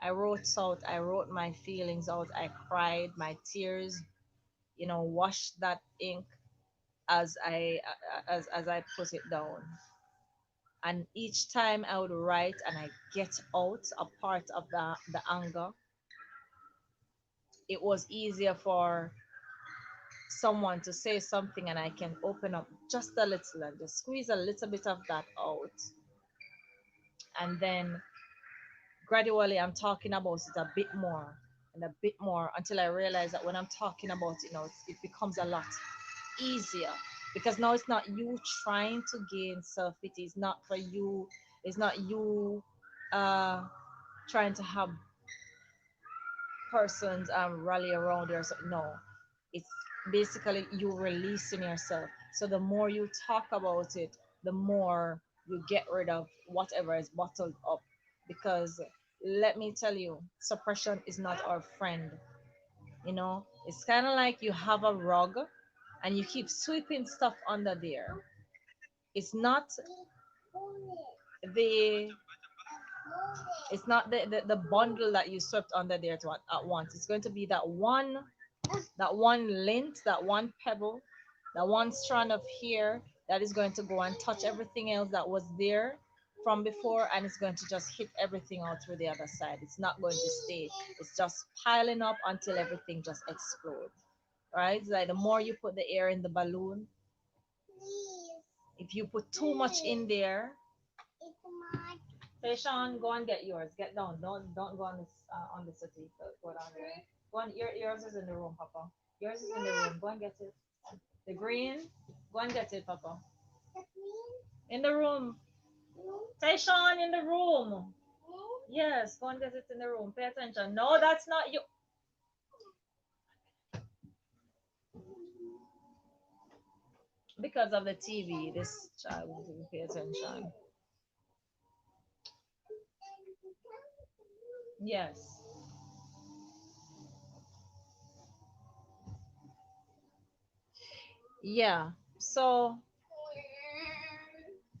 Speaker 1: I wrote my feelings out. I cried my tears, washed that ink as I put it down. And each time I would write and I get out a part of the anger, it was easier for someone to say something, and I can open up just a little and just squeeze a little bit of that out. And then gradually I'm talking about it a bit more and a bit more, until I realize that when I'm talking about it, it becomes a lot easier, because now it's not you trying to gain self pity. It's not for you. It's not you uh trying to have persons rally around you or something. No, it's basically you releasing yourself. So the more you talk about it, the more you get rid of whatever is bottled up. Because let me tell you, suppression is not our friend. It's kind of like you have a rug and you keep sweeping stuff under there. It's not the the bundle that you swept under there at once. It's going to be that one lint, that one pebble, that one strand of hair that is going to go and touch everything else that was there from before, and it's going to just hit everything out through the other side. It's not going to stay. It's just piling up until everything just explodes. Right? It's like the more you put the air in the balloon, if you put too much in there. Hey Sean, go and get yours. Get down. Don't go on the city. Go down there. Go on. Yours is in the room, Papa. Yours is in the room. Go and get it. The green. Go and get it, Papa. In the room. Hey Sean, in the room. Yes, go and get it in the room. Pay attention. No, that's not you. Because of the TV, this child won't even pay attention. Yes. Yeah. So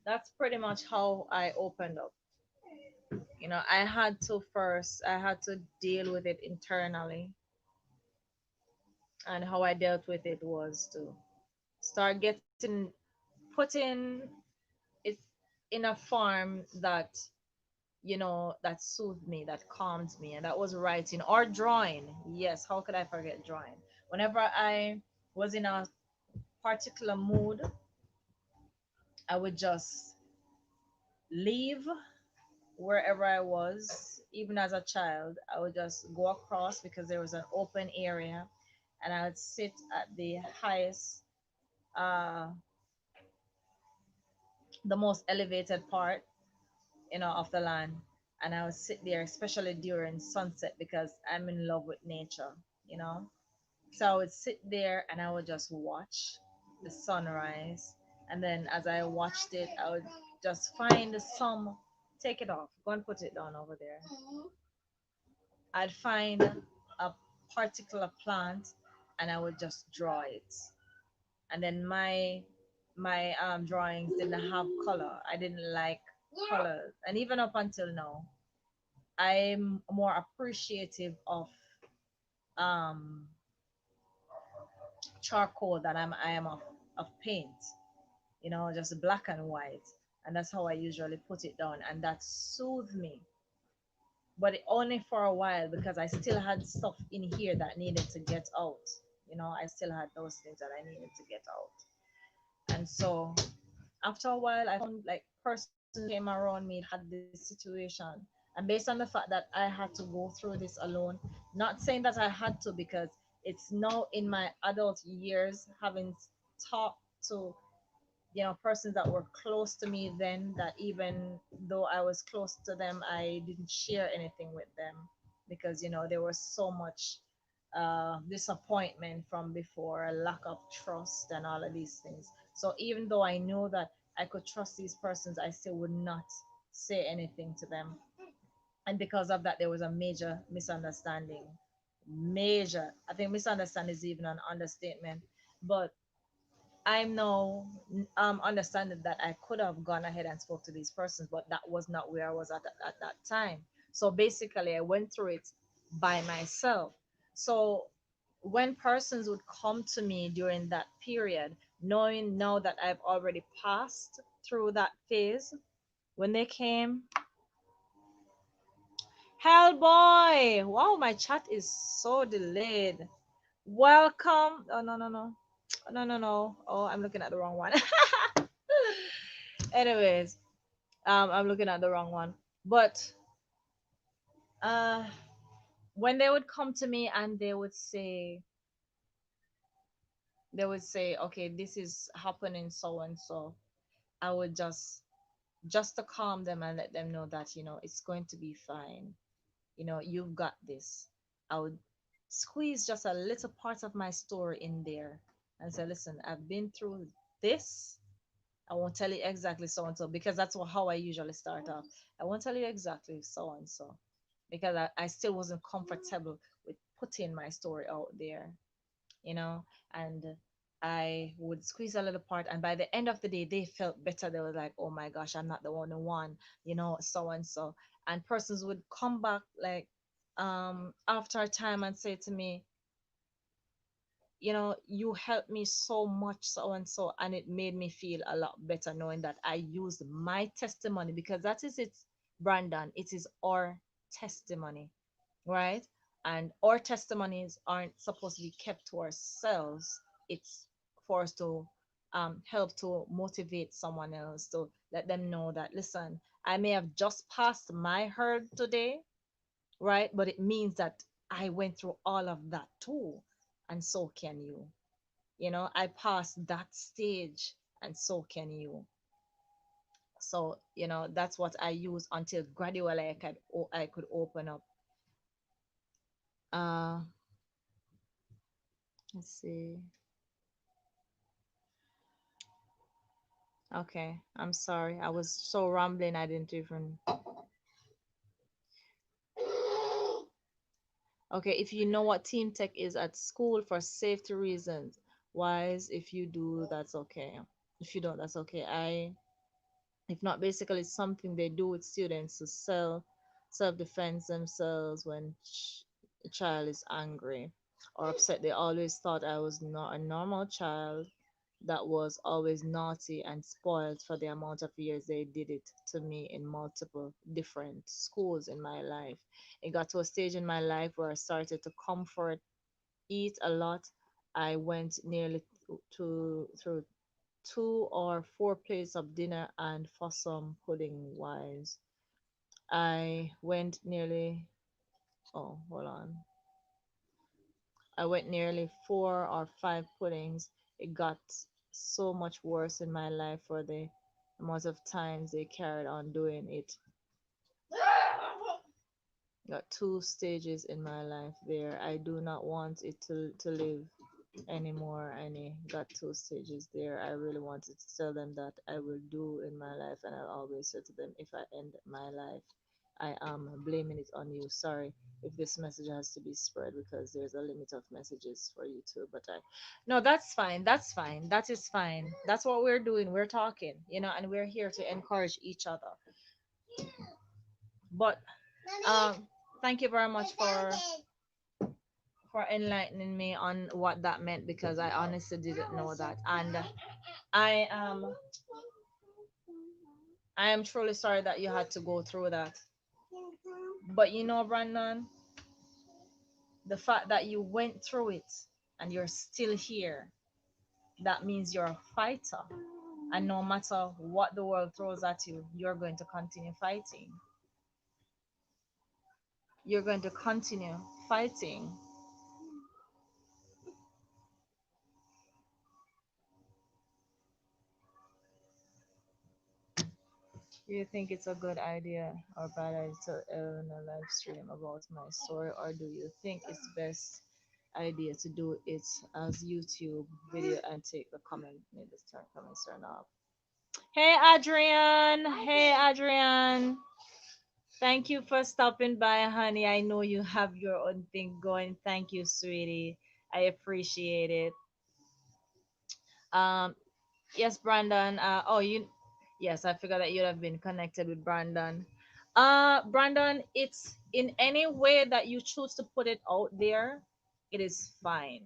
Speaker 1: that's pretty much how I opened up. I had to deal with it internally, and how I dealt with it was to start putting it in a form that soothed me, that calmed me, and that was writing or drawing. Yes, how could I forget drawing? Whenever I was in a particular mood, I would just leave wherever I was. Even as a child, I would just go across because there was an open area, and I would sit at the highest, uh, the most elevated part, of the land, and I would sit there, especially during sunset, because I'm in love with nature, you know. So I would sit there and I would just watch the sunrise, and then as I watched it, I would just find some. Take it off. Go and put it down over there. I'd find a particular plant and I would just draw it. And then my drawings didn't have color. I didn't like colors. And even up until now, I'm more appreciative of um charcoal than I am of paint. Just black and white. And that's how I usually put it down. And that soothed me, but only for a while, because I still had stuff in here that needed to get out. I still had those things that I needed to get out. And so after a while, I found like persons came around me had this situation. And based on the fact that I had to go through this alone, not saying that I had to, because it's now in my adult years, having talk to, persons that were close to me then, that even though I was close to them, I didn't share anything with them because, there was so much disappointment from before, a lack of trust, and all of these things. So even though I knew that I could trust these persons, I still would not say anything to them. And because of that, there was a major misunderstanding. Major. I think misunderstanding is even an understatement. But I'm now understanding that I could have gone ahead and spoke to these persons, but that was not where I was at that time. So basically, I went through it by myself. So when persons would come to me during that period, knowing now that I've already passed through that phase, when they came, Hellboy! Wow, my chat is so delayed. Welcome. Oh, no, no, no. No, no, no. Oh, I'm looking at the wrong one. Anyways, I'm looking at the wrong one. But uh, when they would come to me and they would say, okay, this is happening so and so, I would just to calm them and let them know that it's going to be fine. You've got this. I would squeeze just a little part of my story in there and say, listen, I've been through this. I won't tell you exactly so and so because that's how I usually start off. I won't tell you exactly so and so because I still wasn't comfortable with putting my story out there, you know, and I would squeeze a little part. And by the end of the day, they felt better. They were like, oh my gosh, I'm not the only one, so and so. And persons would come back like after a time and say to me, you helped me so much, so and so, and it made me feel a lot better knowing that I used my testimony, because that is it, Brandon. It is our testimony, right? And our testimonies aren't supposed to be kept to ourselves. It's for us to help to motivate someone else, to let them know that, listen, I may have just passed my herd today, right? But it means that I went through all of that too, and so can you. I passed that stage, and so can you. So that's what I use until gradually I could open up. uh let's see. Okay, I'm sorry, I was so rambling I didn't even. Okay, if you know what team tech is at school for safety reasons, wise. If you do, that's okay. If you don't, that's okay. If not, basically it's something they do with students to self-defense themselves when a child is angry or upset. They always thought I was not a normal child that was always naughty and spoiled for the amount of years they did it to me in multiple different schools in my life. It got to a stage in my life where I started to comfort, eat a lot. I went nearly through 2 or 4 plates of dinner, and for some pudding wise, I went nearly, oh, hold on. I went nearly 4 or 5 puddings. It got so much worse in my life for the amount of times they carried on doing it. Got 2 stages in my life there. I do not want it to live anymore. Any got 2 stages there. I really wanted to tell them that I will do in my life, and I'll always say to them, if I end my life, I am blaming it on you. Sorry if this message has to be spread, because there's a limit of messages for you too. But I, no, that's fine. That's fine. That is fine. That's what we're doing. We're talking, and we're here to encourage each other. But thank you very much for enlightening me on what that meant, because I honestly didn't know that. And I am I am truly sorry that you had to go through that. But Brandon, the fact that you went through it and you're still here, that means you're a fighter. And no matter what the world throws at you, you're going to continue fighting. You're going to continue fighting. Do you think it's a good idea or bad idea to in a live stream about my story, or do you think it's best idea to do it as YouTube video and take the comment, maybe start comments turn off? Hey Adrian, hey Adrian, thank you for stopping by, honey. I know you have your own thing going. Thank you, sweetie. I appreciate it. Um, yes, Brandon. Yes, I forgot that you'd have been connected with Brandon. Brandon, it's in any way that you choose to put it out there, it is fine.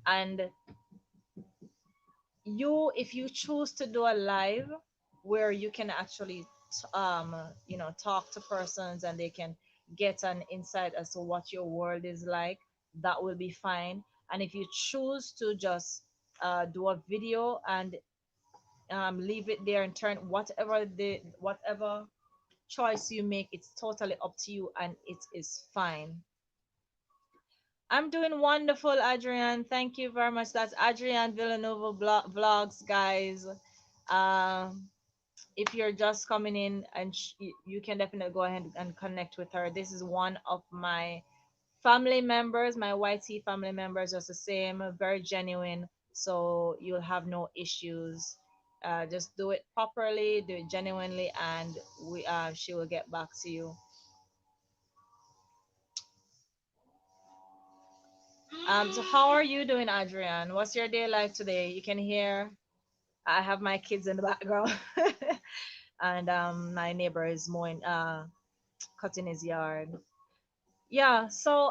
Speaker 1: And if you choose to do a live where you can actually, talk to persons and they can get an insight as to what your world is like, that will be fine. And if you choose to just do a video and leave it there and turn whatever choice you make, it's totally up to you and it is fine. I'm doing wonderful, Adrian. Thank you very much. That's Adrian Villanova vlogs, guys. um if you're just coming in, and you can definitely go ahead and connect with her. This is one of my family members, my YT family members, just the same, very genuine. So you'll have no issues. Just do it properly, do it genuinely, and she will get back to you. So how are you doing, Adrian? What's your day like today? You can hear I have my kids in the background, and my neighbor is mowing, cutting his yard. Yeah, so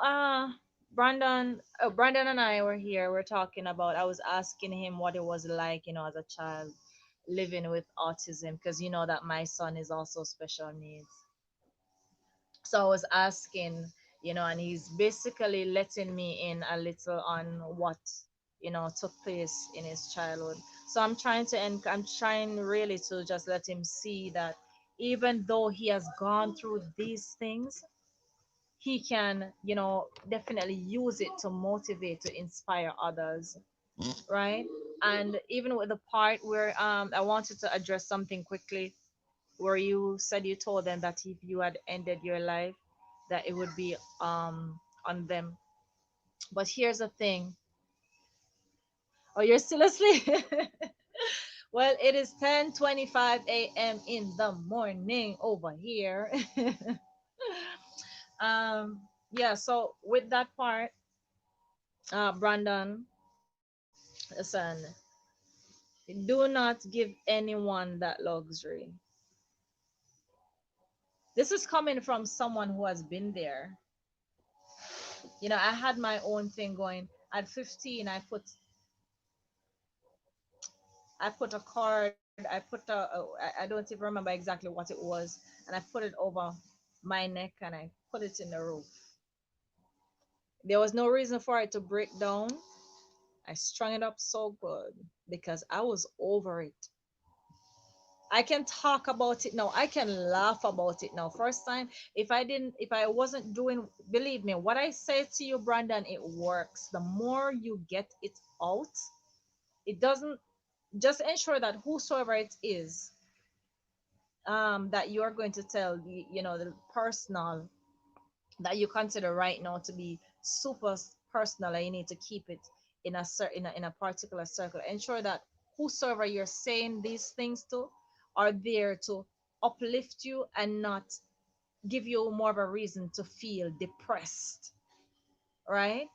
Speaker 1: Brandon and I were here. We're talking about. I was asking him what it was like, as a child living with autism, because you know that my son is also special needs. So I was asking, and he's basically letting me in a little on what took place in his childhood. So I'm trying really to just let him see that even though he has gone through these things, he can, definitely use it to motivate, to inspire others, right? And even with the part where I wanted to address something quickly, where you said you told them that if you had ended your life, that it would be on them. But here's the thing. Oh, you're still asleep? Well, it is 10:25 a.m. in the morning over here. um yeah, so with that part, Brandon, listen, do not give anyone that luxury. This is coming from someone who has been there. I had my own thing going. At 15, I put a card. I don't even remember exactly what it was, and I put it over my neck and I put it in the roof. There was no reason for it to break down. I strung it up so good because I was over it. I can talk about it now. I can laugh about it now. First time, if I wasn't doing, believe me, what I say to you, Brandon, it works. The more you get it out, it doesn't, just ensure that whosoever it is, that you're going to tell the personal, that you consider right now to be super personal, and you need to keep it in a certain, in a particular circle. Ensure that whosoever you're saying these things to are there to uplift you and not give you more of a reason to feel depressed, right?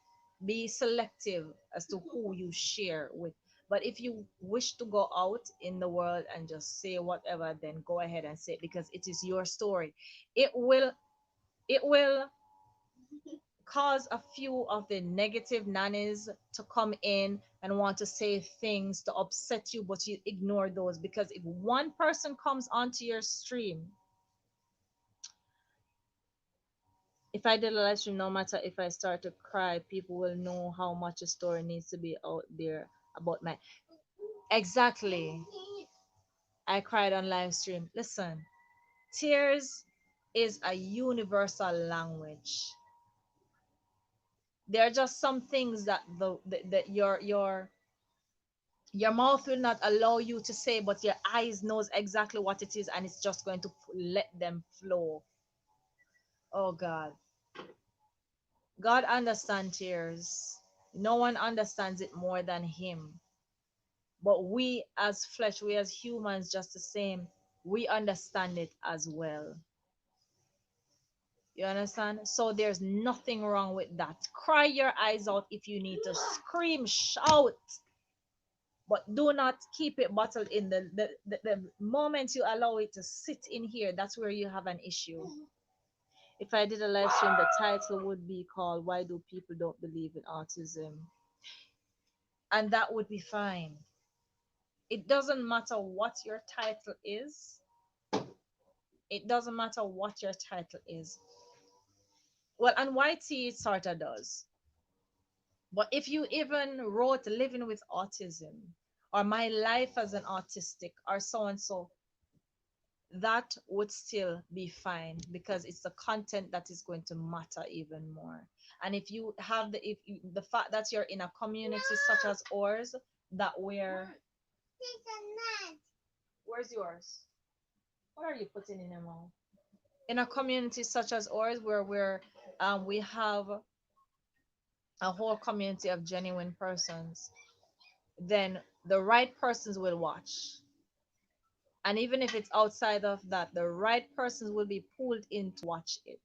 Speaker 1: Be selective as to who you share with. But if you wish to go out in the world and just say whatever, then go ahead and say it, because it is your story. It will it will cause a few of the negative nannies to come in and want to say things to upset you, but you ignore those, because if one person comes onto your stream, if I did a live stream, no matter if I start to cry, people will know how much a story needs to be out there about my. Exactly. I cried on live stream. Listen, tears is a universal language. There are just some things that that Your mouth will not allow you to say, but your eyes knows exactly what it is, and it's just going to let them flow. Oh God. God understands tears. No one understands it more than him. But we as flesh, we as humans, just the same, we understand it as well. You understand? So there's nothing wrong with that. Cry your eyes out if you need to. Scream, shout, but do not keep it bottled in. The moment you allow it to sit in here, that's where you have an issue. If I did a live stream, the title would be called Why Do People Don't Believe in Autism? And that would be fine. It doesn't matter what your title is. It doesn't matter what your title is. Well, and YT it sort of does. But if you even wrote living with autism or my life as an autistic or so and so, that would still be fine because it's the content that is going to matter even more. And if you have the fact that you're in a community such as ours, that where's yours? What are you putting in your mouth? In a community such as ours, where we have a whole community of genuine persons, then the right persons will watch. And even if it's outside of that, the right persons will be pulled in to watch it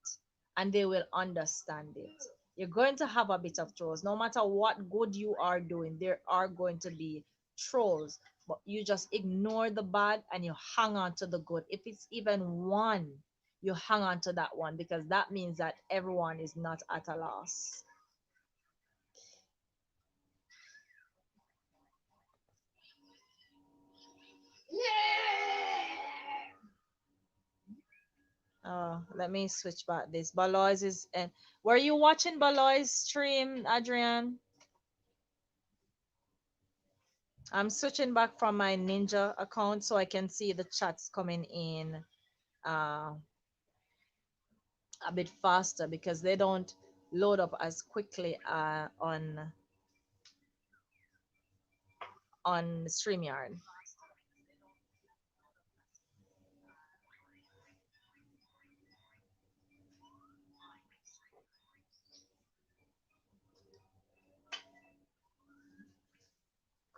Speaker 1: and they will understand it. You're going to have a bit of trolls. No matter what good you are doing, there are going to be trolls. But you just ignore the bad and you hang on to the good. If it's even one, you hang on to that one because that means that everyone is not at a loss. Let me switch back this. Balois is and were you watching Balois stream, Adrian? I'm switching back from my Ninja account so I can see the chats coming in uh, a bit faster because they don't load up as quickly on StreamYard.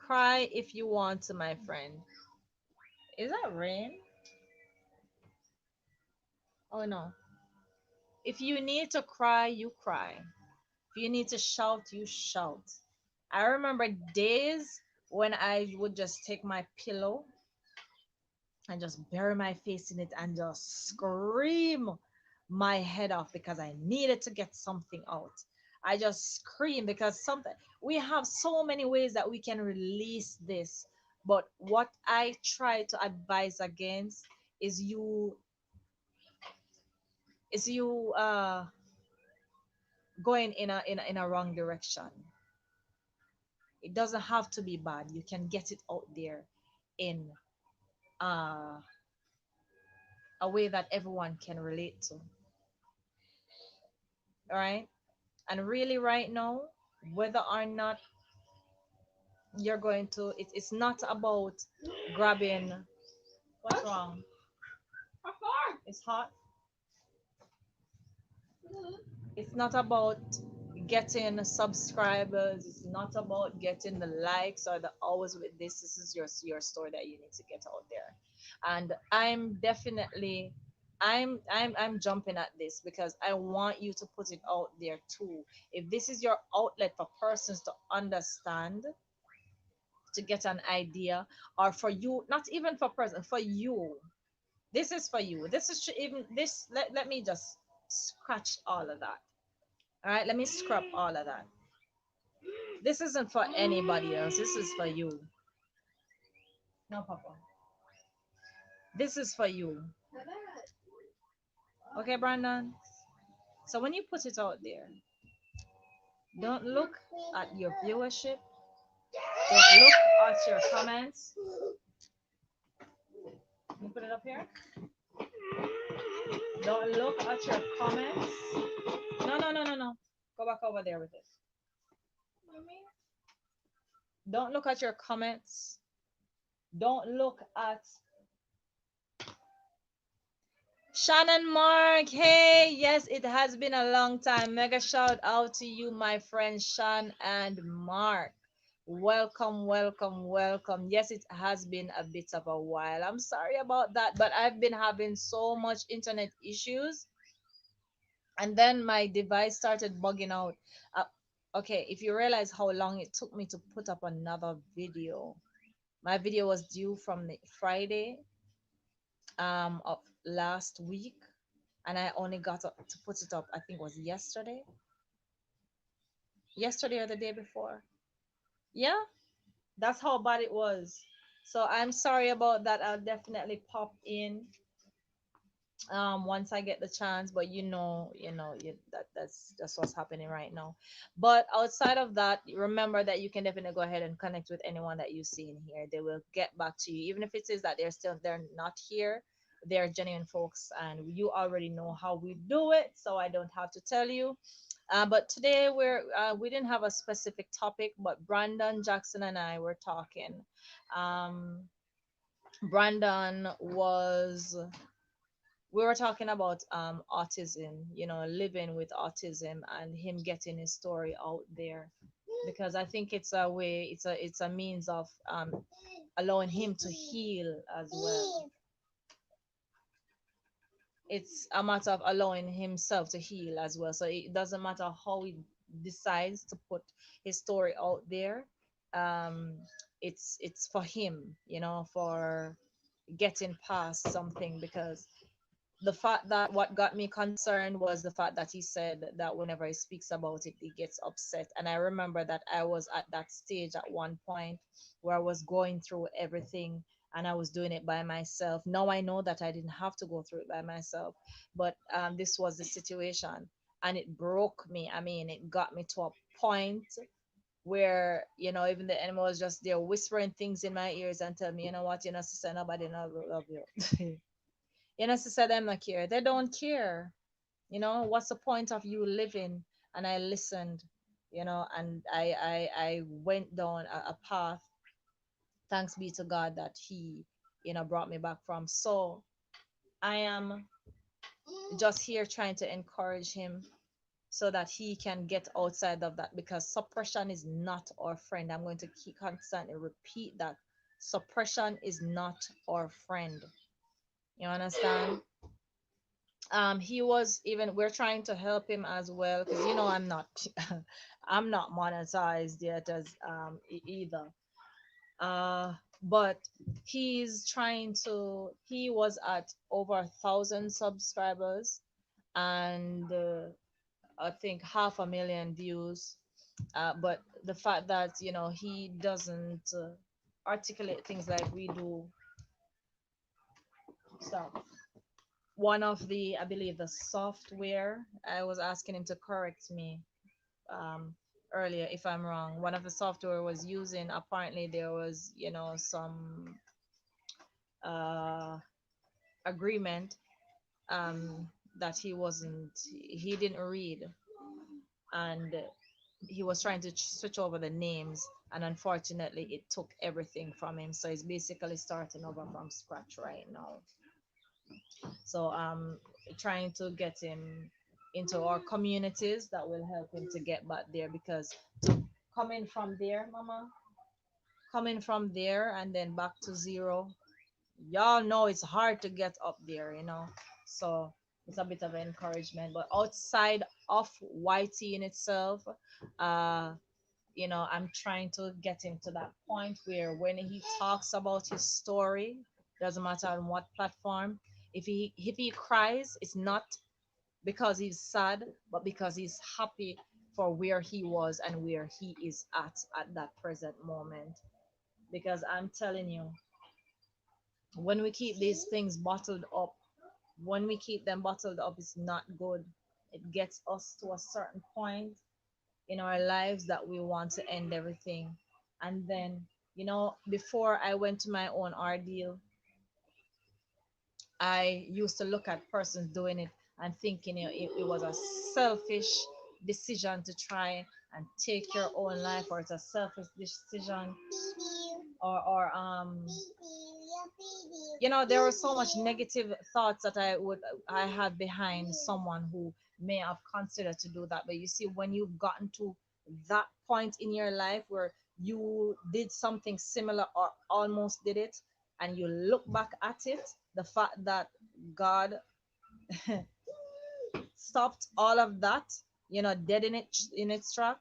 Speaker 1: Cry if you want to, my friend. Is that rain? Oh no. If you need to cry, you cry. If you need to shout, you shout. I remember days when I would just take my pillow and just bury my face in it and just scream my head off because I needed to get something out. I just scream because something we have so many ways that we can release this. But what I try to advise against is you going in a wrong direction. It doesn't have to be bad. You can get it out there in uh, a way that everyone can relate to. All right. And really, right now, whether or not you're going to, it's not about grabbing. What's wrong? It's hot. It's not about getting subscribers. It's not about getting the likes or the hours with this. This is your story that you need to get out there. And I'm definitely I'm jumping at this because I want you to put it out there too. If this is your outlet for persons to understand, to get an idea, or for you, not even for person, for you. This is for you. This is even this. Let me just scratch all of that. All right, let me scrap all of that. This isn't for anybody else. This is for you. No, Papa. This is for you. Okay, Brandon. So when you put it out there, don't look at your viewership. Don't look at your comments. You put it up here. Don't look at your comments. No, no, no, no, no. Go back over there with it. Don't look at your comments. Don't look at Shannon Mark. Hey, yes, it has been a long time. Mega shout out to you, my friend Shan and Mark. Welcome, welcome, welcome. Yes, it has been a bit of a while. I'm sorry about that, but I've been having so much internet issues, and then my device started bugging out. Uh, okay, if you realize how long it took me to put up another video, my video was due from the Friday of last week, and I only got to put it up, I think it was yesterday or the day before. Yeah, that's how bad it was. So I'm sorry about that. I'll definitely pop in once I get the chance, but that's what's happening right now. But outside of that, remember that you can definitely go ahead and connect with anyone that you see in here. They will get back to you, even if it is that they're not here. They're genuine folks, and you already know how we do it, so I don't have to tell you. But today we didn't have a specific topic, but Brandon Jackson and I were talking. um Brandon was We were talking about autism, living with autism, and him getting his story out there, because I think it's a means of allowing him to heal as well. It's a matter of allowing himself to heal as well. So it doesn't matter how he decides to put his story out there. Um, it's for him, for getting past something, because the fact that what got me concerned was the fact that he said that whenever he speaks about it, he gets upset. And I remember that I was at that stage at one point where I was going through everything, and I was doing it by myself. Now I know that I didn't have to go through it by myself, but this was the situation, and it broke me. I mean, it got me to a point where even the enemy was just there whispering things in my ears and tell me, you know what, sister, nobody not love you. Sister, them not care. They don't care. What's the point of you living? And I listened, and I went down a path. Thanks be to God that He, brought me back from. So I am just here trying to encourage him so that he can get outside of that, because suppression is not our friend. I'm going to keep constantly repeat that. Suppression is not our friend. You understand? He was even We're trying to help him as well, because I'm not I'm not monetized yet as either. But he was at over 1,000 subscribers, and I think 500,000 views. But the fact that he doesn't articulate things like we do. So one of the I believe the software, I was asking him to correct me earlier if I'm wrong. One of the software was using, apparently there was some uh, agreement um, that he didn't read, and he was trying to switch over the names, and unfortunately it took everything from him, so he's basically starting over from scratch right now. So trying to get him into our communities that will help him to get back there, because coming from there, mama, coming from there and then back to zero, y'all know it's hard to get up there. So it's a bit of an encouragement. But outside of YT in itself, uh I'm trying to get him to that point where when he talks about his story, doesn't matter on what platform, if he cries, it's not because he's sad, but because he's happy for where he was and where he is at that present moment. Because I'm telling you, when we keep these things bottled up, when we keep them bottled up, it's not good. It gets us to a certain point in our lives that we want to end everything. And then, before I went to my own ordeal, I used to look at persons doing it and thinking it was a selfish decision to try and take your own life, or it's a selfish decision, or there were so much negative thoughts that I had behind someone who may have considered to do that. But you see, when you've gotten to that point in your life where you did something similar or almost did it, and you look back at it, the fact that God stopped all of that, dead in its track,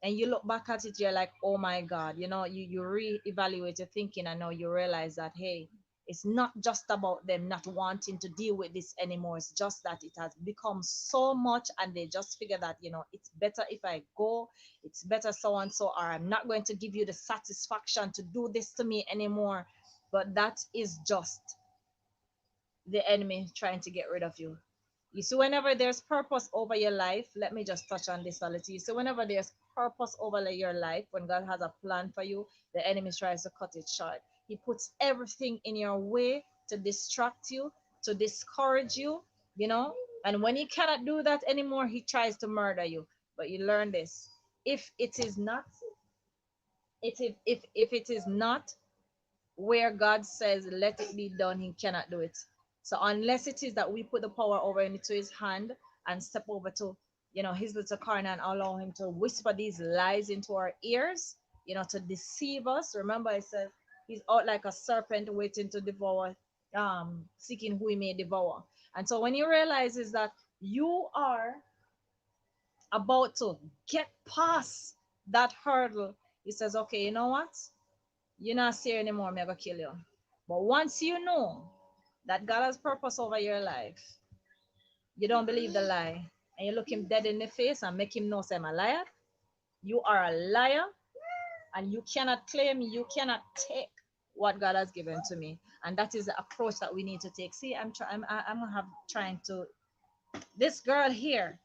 Speaker 1: and you look back at it, you're like, oh my God, you re-evaluate your thinking, and now you realize that, hey, it's not just about them not wanting to deal with this anymore. It's just that it has become so much, and they just figure that, it's better if I go, it's better so and so, or I'm not going to give you the satisfaction to do this to me anymore. But that is just the enemy trying to get rid of you. You see, whenever there's purpose over your life, let me just touch on this a little. You see, whenever there's purpose over your life, when God has a plan for you, the enemy tries to cut it short. He puts everything in your way to distract you, to discourage you, you know. And when he cannot do that anymore, he tries to murder you. But you learn this. If it is not, if it is not where God says, let it be done, he cannot do it. So unless it is that we put the power over into his hand and step over to, his little corner and allow him to whisper these lies into our ears, to deceive us. Remember, it says he's out like a serpent waiting to devour, seeking who he may devour. And so when he realizes that you are about to get past that hurdle, he says, okay, you know what? You're not serious anymore, I'm gonna kill you. But once you know that God has purpose over your life, you don't believe the lie, and you look him dead in the face and make him know, say, I'm a liar. You are a liar, and you cannot claim, you cannot take what God has given to me. And that is the approach that we need to take. See, I'm gonna have trying to this girl here.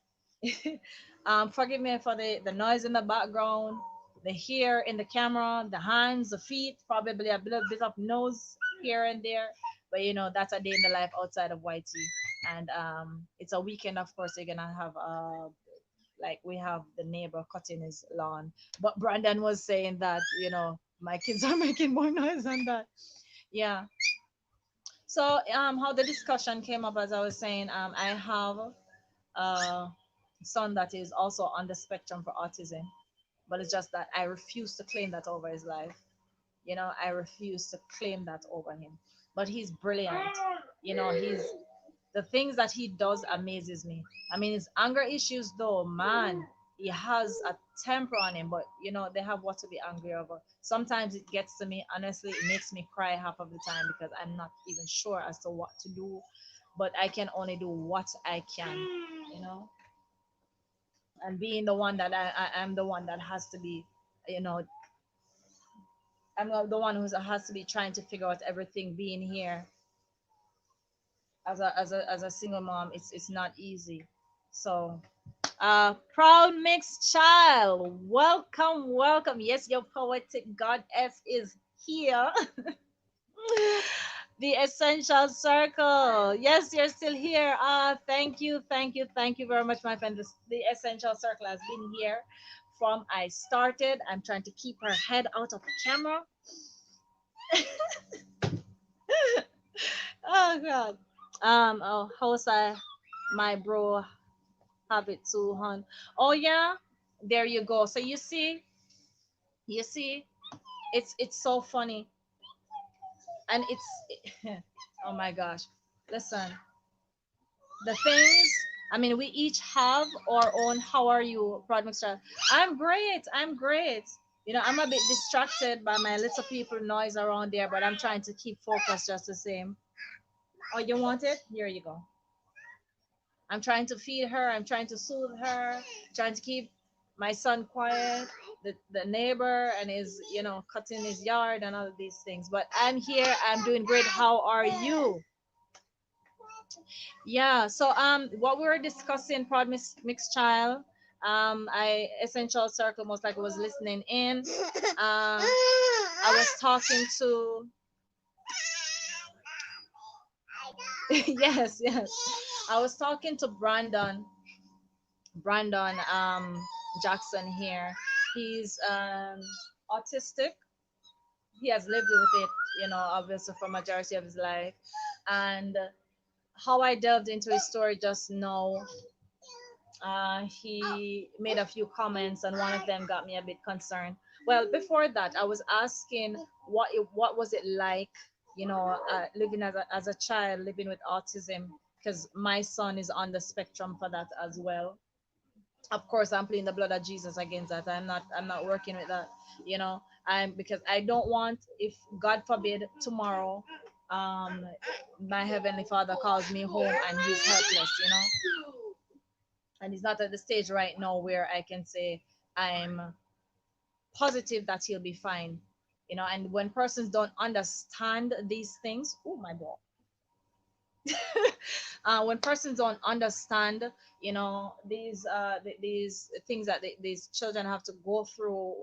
Speaker 1: Forgive me for the noise in the background, the hair in the camera, the hands, the feet, probably a little bit of nose here and there. But that's a day in the life outside of YT. And it's a weekend, of course. You're gonna have like we have the neighbor cutting his lawn. But Brandon was saying that my kids are making more noise than that. Yeah. So how the discussion came up, as I was saying, I have a son that is also on the spectrum for autism, but it's just that I refuse to claim that over his life. I refuse to claim that over him. But he's brilliant. He's the things that he does amazes me. I mean, his anger issues, though, man, he has a temper on him, but they have what to be angry over. Sometimes it gets to me, honestly, it makes me cry half of the time because I'm not even sure as to what to do, but I can only do what I can, you know. And being the one that I'm the one that has to be, you know, I'm the one who has to be trying to figure out everything. Being here as a single mom, it's not easy. So proud mixed child, welcome, welcome. Yes, your poetic goddess is here. The essential circle. Yes, you're still here. Thank you, thank you, thank you very much, my friend. The essential circle has been here from I started. I'm trying to keep her head out of the camera. Oh God. Oh, how's my bro have it too, hon? Oh yeah, there you go. So you see, it's so funny, and oh my gosh. Listen, the things. I mean, we each have our own. How are you, Prod Mixer? I'm great. I'm great. I'm a bit distracted by my little people noise around there, but I'm trying to keep focused just the same. Oh, you want it? Here you go. I'm trying to feed her. I'm trying to soothe her. Trying to keep my son quiet. The neighbor and his, cutting his yard and all of these things. But I'm here. I'm doing great. How are you? Yeah. So what we were discussing, Prod Mix Child. I essential circle most likely was listening in. I was talking to yes, yes. I was talking to Brandon Jackson here. He's autistic. He has lived with it, obviously for majority of his life. And how I delved into his story just now, he made a few comments, and one of them got me a bit concerned. Well, before that, I was asking what was it like, living as a child living with autism, because my son is on the spectrum for that as well. Of course, I'm playing the blood of Jesus against that. I'm not working with that, you know. I'm because I don't want, if God forbid tomorrow, um, my heavenly Father calls me home and he's helpless, and he's not at the stage right now where I can say I'm positive that he'll be fine, And when persons don't understand these things, oh my God, when persons don't understand, these things that these children have to go through,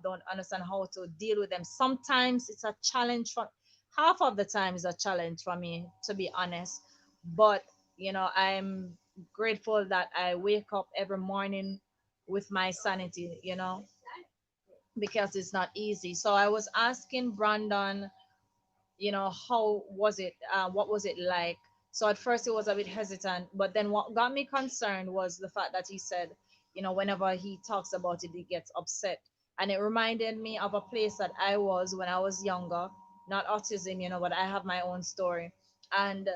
Speaker 1: don't understand how to deal with them. Sometimes it's a challenge for half of the time is a challenge for me, to be honest. But I'm grateful that I wake up every morning with my sanity, because it's not easy. So I was asking Brandon, how was it, what was it like? So at first he was a bit hesitant, but then what got me concerned was the fact that he said, whenever he talks about it, he gets upset. And it reminded me of a place that I was when I was younger. Not autism, but I have my own story. And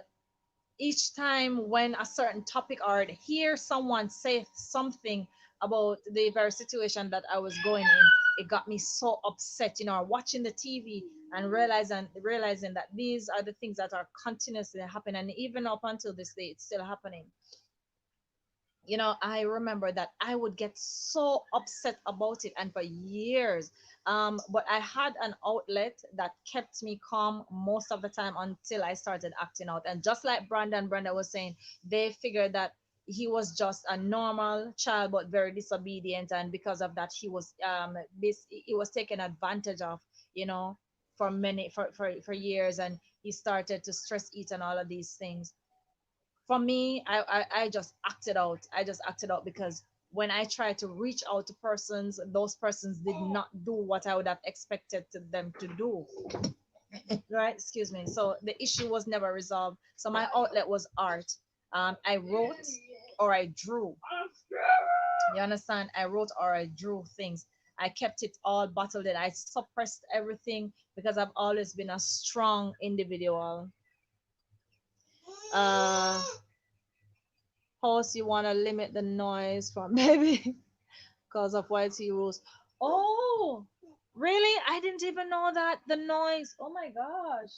Speaker 1: each time when a certain topic, or I'd hear someone say something about the very situation that I was going in, it got me so upset, watching the TV and realizing that these are the things that are continuously happening, and even up until this day it's still happening. I remember that I would get so upset about it, and for years. But I had an outlet that kept me calm most of the time until I started acting out. And just like Brandon was saying, they figured that he was just a normal child but very disobedient, and because of that he was taken advantage of, for many for years, and he started to stress eat and all of these things. For me, I just acted out. I just acted out because when I tried to reach out to persons, those persons did not do what I would have expected them to do. Right? Excuse me. So the issue was never resolved. So my outlet was art. I wrote or I drew. You understand? I wrote or I drew things. I kept it all bottled in. I suppressed everything because I've always been a strong individual. Uh, Host, you want to limit the noise from maybe because of YT rules. Oh, really? I didn't even know that the noise. Oh my gosh.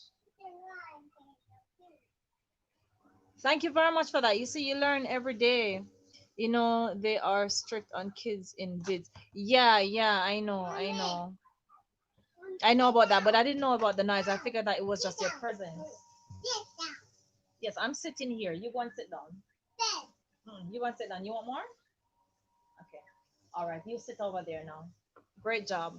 Speaker 1: Thank you very much for that. You see, you learn every day. They are strict on kids in vids. Yeah, yeah, I know, I know. I know about that, but I didn't know about the noise. I figured that it was just your presence. Yes, I'm sitting here. You go and sit down. You want to sit down? You want more? Okay. All right. You sit over there now. Great job.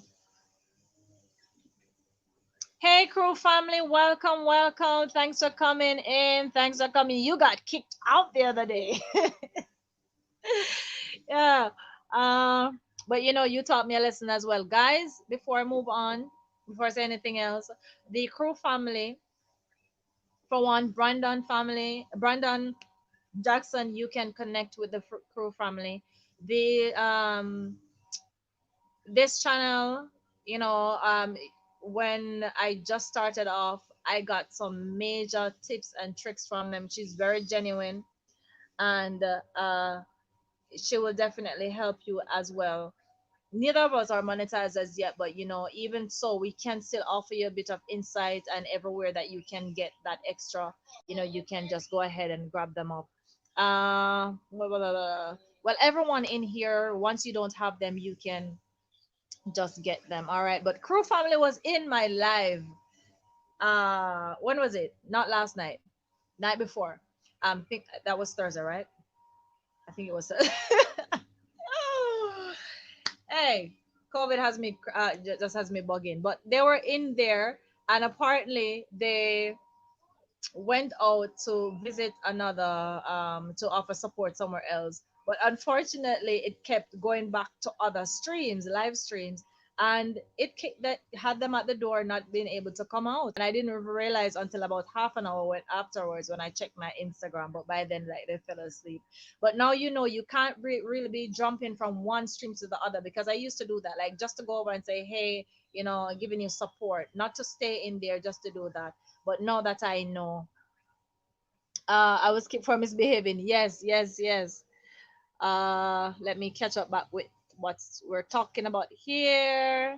Speaker 1: Hey, crew family. Welcome, welcome. Thanks for coming in. Thanks for coming. You got kicked out the other day. Yeah. But you taught me a lesson as well. Guys, before I move on, before I say anything else, the crew family, for one, Brandon Jackson, you can connect with the crew family. The This channel, when I just started off, I got some major tips and tricks from them. She's very genuine, and she will definitely help you as well. Neither of us are monetized as yet, but even so, we can still offer you a bit of insight, and everywhere that you can get that extra, you can just go ahead and grab them up. Blah, blah, blah, blah. Well, everyone in here, once you don't have them, you can just get them. All right. But crew family was in my live. When was it? Not last night. Night before. Think that was Thursday, right? I think it was. Hey, COVID has me just has me bugging. But they were in there, and apparently they went out to visit another to offer support somewhere else. But unfortunately, it kept going back to other streams, live streams, and that had them at the door, not being able to come out. And I didn't realize until about half an hour went afterwards when I checked my Instagram. But by then, like, they fell asleep. But now you can't really be jumping from one stream to the other, because I used to do that, like just to go over and say, hey, giving you support, not to stay in there just to do that. But now that I know, I was keep from misbehaving. Yes, yes, yes. Let me catch up back with what we're talking about here.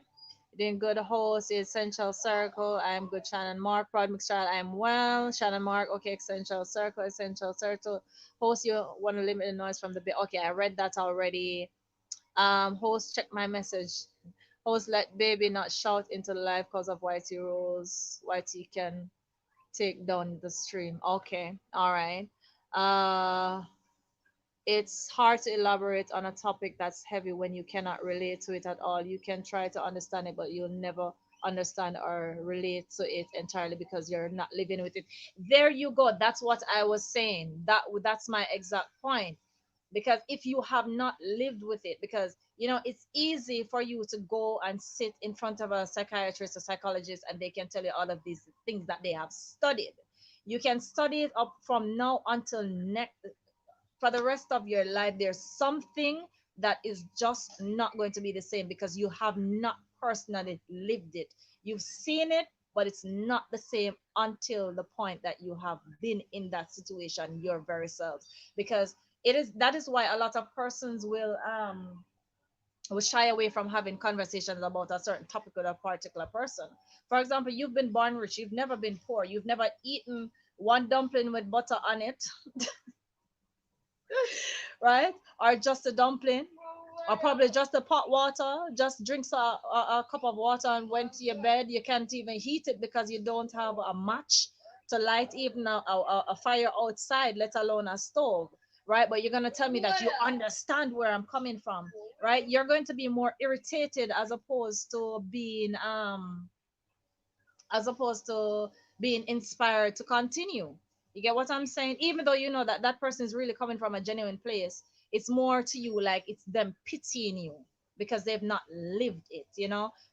Speaker 1: Doing good, host, essential circle. I'm good, Shannon Mark. Prod mixture, I'm well. Shannon Mark, okay, essential circle, essential circle. Host, you want to limit the noise from the bit. Okay, I read that already. Host, check my message. Host, let baby not shout into the live because of YT rules. YT can take down the stream. Okay, all right. Uh, it's hard to elaborate on a topic that's heavy when you cannot relate to it at all. You can try to understand it, but you'll never understand or relate to it entirely because you're not living with it. There you go. That's what I was saying. That's my exact point. Because if you have not lived with it, because it's easy for you to go and sit in front of a psychiatrist or psychologist and they can tell you all of these things that they have studied. You can study it up from now until next for the rest of your life. There's something that is just not going to be the same because you have not personally lived it. You've seen it, but it's not the same until the point that you have been in that situation your very selves. Because that is why a lot of persons will shy away from having conversations about a certain topic with a particular person. For example, you've been born rich, you've never been poor, you've never eaten one dumpling with butter on it, right? Or just a dumpling, or probably just a pot water, just drinks a cup of water and went to your bed. You can't even heat it because you don't have a match to light even a fire outside, let alone a stove, right? But you're going to tell me that you understand where I'm coming from, right? You're going to be more irritated as opposed to being inspired to continue. You get what I'm saying? Even though you know that that person is really coming from a genuine place, it's more to you like it's them pitying you because they've not lived it.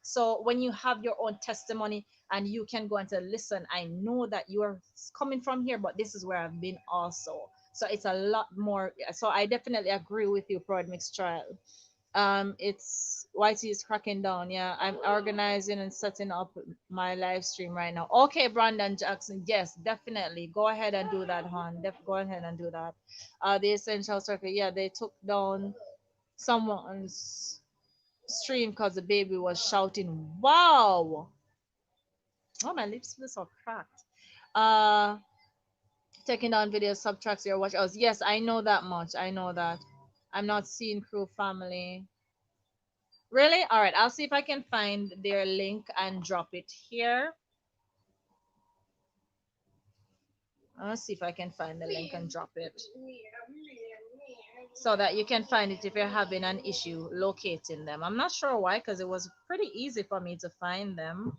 Speaker 1: So when you have your own testimony and you can go and say, listen, I know that you are coming from here, but this is where I've been also. So it's a lot more. So I definitely agree with you, Prod Mixed Trial. It's YT is cracking down. Yeah, I'm organizing and setting up my live stream right now. Okay, Brandon Jackson, yes, definitely go ahead and do that, hon. Go ahead and do that. The essential circle, yeah, they took down someone's stream because the baby was shouting. Wow. Oh, my lips feel so cracked. uh Taking down videos subtracts your watch hours. Yes, I know that much. I know that. I'm not seeing crew family. Really? All right. I'll see if I can find their link and drop it here. I'll see if I can find the link and drop it so that you can find it if you're having an issue locating them. I'm not sure why, because it was pretty easy for me to find them.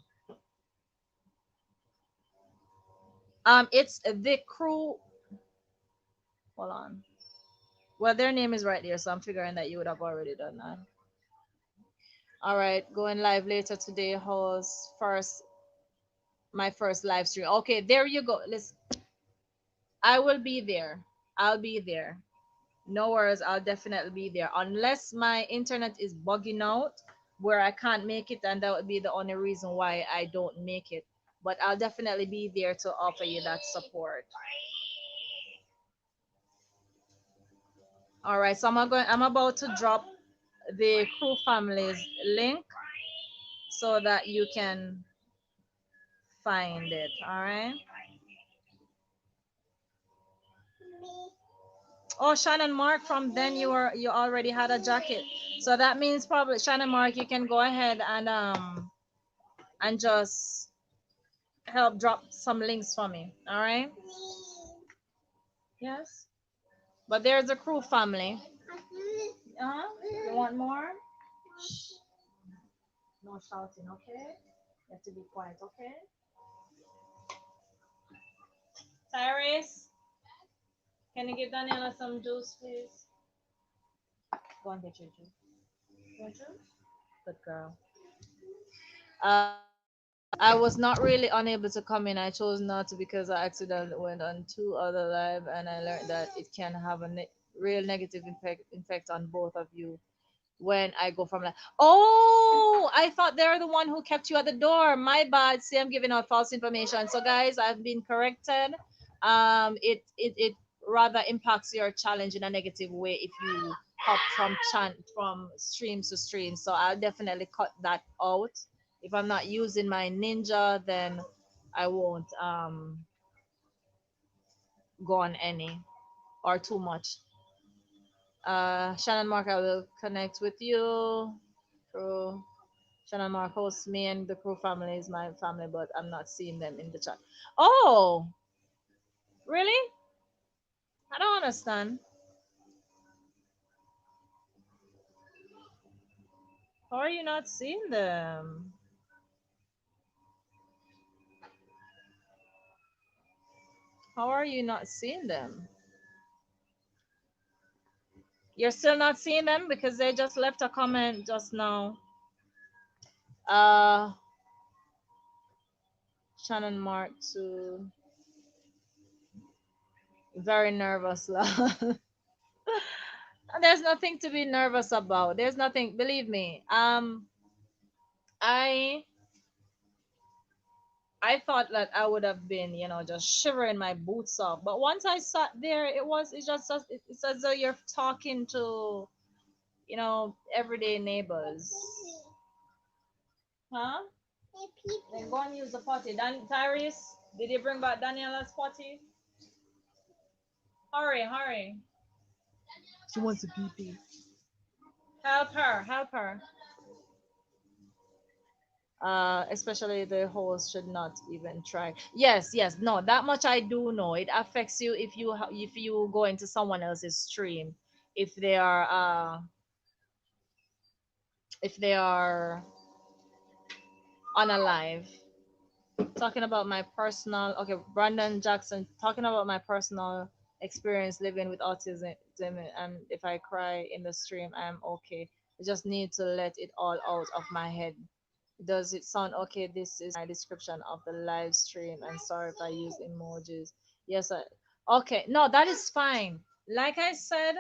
Speaker 1: It's the crew. Hold on. Well, their name is right there, so I'm figuring that you would have already done that. All right, going live later today. Host first, my first live stream. Okay, there you go. Listen, I will be there. I'll be there. No worries, I'll definitely be there. Unless my internet is bugging out where I can't make it, and that would be the only reason why I don't make it. But I'll definitely be there to offer you that support. All right, so I'm about to drop the crew families link so that you can find it. All right. Oh, Shannon Mark, from then you already had a jacket. So that means probably Shannon Mark, you can go ahead and just help drop some links for me. All right. Yes. But there's a crew family. You want more? No shouting, okay? You have to be quiet, okay? Tyrese, can you give Daniela some juice, please?
Speaker 2: Go and get your juice. You want juice?
Speaker 1: Good girl. I was not really unable to come in. I chose not to because I accidentally went on two other live, and I learned that it can have a real negative impact on both of you when I go from like, oh, I thought they're the one who kept you at the door. My bad. See, I'm giving out false information. So guys, I've been corrected. It rather impacts your challenge in a negative way if you hop from streams to stream. So I'll definitely cut that out. If I'm not using my ninja, then I won't go on any or too much. Shannon Mark, I will connect with you through Shannon Mark hosts me and the crew family is my family, but I'm not seeing them in the chat. Oh, really? I don't understand. How are you not seeing them? How are you not seeing them? You're still not seeing them because they just left a comment just now. Uh, Shannon Mark too. Very nervous. There's nothing to be nervous about. There's nothing. Believe me. I I thought that I would have been, just shivering my boots off. But once I sat there, it's as though you're talking to, everyday neighbors. Huh? Then go and use the potty. Tyrese, did you bring back Daniela's potty? Hurry, hurry. She wants a pee pee. Help her, help her. Especially the host should not even try. Yes, yes, no, that much I do know. It affects you if you go into someone else's stream, if they are if they are unalive. Talking about my personal, okay, Brandon Jackson, talking about my personal experience living with autism, and if I cry in the stream, I'm okay. I just need to let it all out of my head. Does it sound okay? This is my description of the live stream, and sorry if I use emojis. Yes, okay. No, that is fine. Like I said,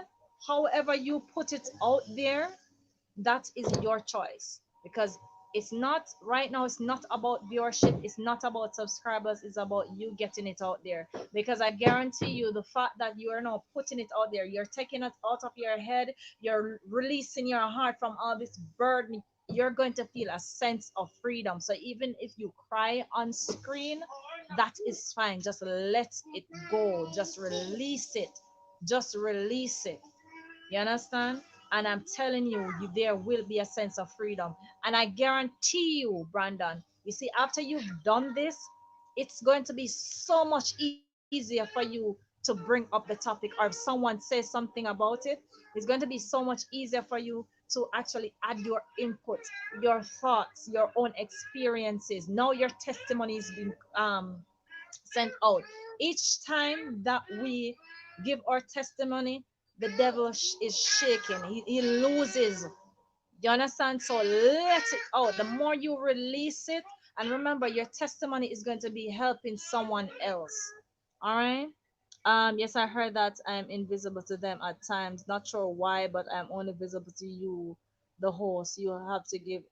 Speaker 1: however you put it out there, that is your choice, because it's not right now, it's not about viewership, it's not about subscribers, it's about you getting it out there. Because I guarantee you, the fact that you are now putting it out there, you're taking it out of your head, you're releasing your heart from all this burden, you're going to feel a sense of freedom. So even if you cry on screen, that is fine. Just let it go, just release it, just release it. You understand? And I'm telling you, there will be a sense of freedom. And I guarantee you, Brandon, you see, after you've done this, it's going to be so much easier for you to bring up the topic. Or if someone says something about it, it's going to be so much easier for you to actually add your input, your thoughts, your own experiences. Now your testimony is being sent out. Each time that we give our testimony, the devil is shaking. He loses. You understand? So let it out. The more you release it, and remember, your testimony is going to be helping someone else. All right. Yes, I heard that I'm invisible to them at times. Not sure why, but I'm only visible to you, the host. You have to give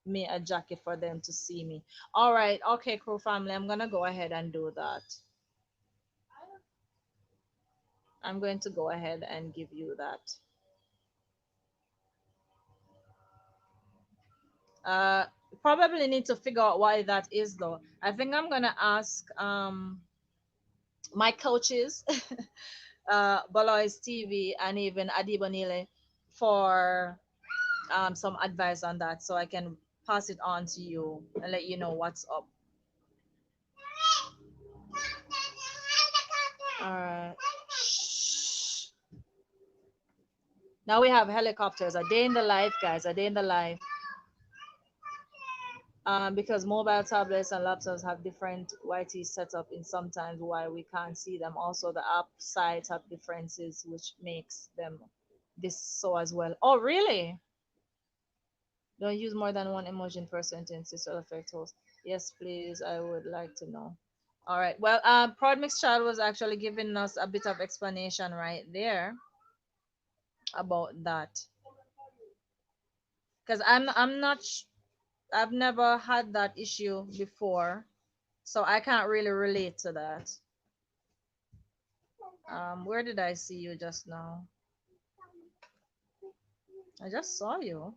Speaker 1: me a jacket for them to see me. All right. Okay, crew family. I'm gonna go ahead and do that. I'm going to go ahead and give you that. Uh, Probably need to figure out why that is though. I think I'm gonna ask my coaches, Balois TV and even Adibonile for some advice on that, so I can pass it on to you and let you know what's up. All right. Now we have helicopters. A day in the life, guys. A day in the life. Because mobile tablets and laptops have different YT setup in sometimes why we can't see them. Also, the app sites have differences, which makes them this so as well. Oh, really? Don't use more than one emoji per sentence. This will affect host. Yes, please. I would like to know. All right. Well, Proud Mixed Child was actually giving us a bit of explanation right there about that. Because I'm not I've never had that issue before, so I can't really relate to that. Where did I see you just now? I just saw you.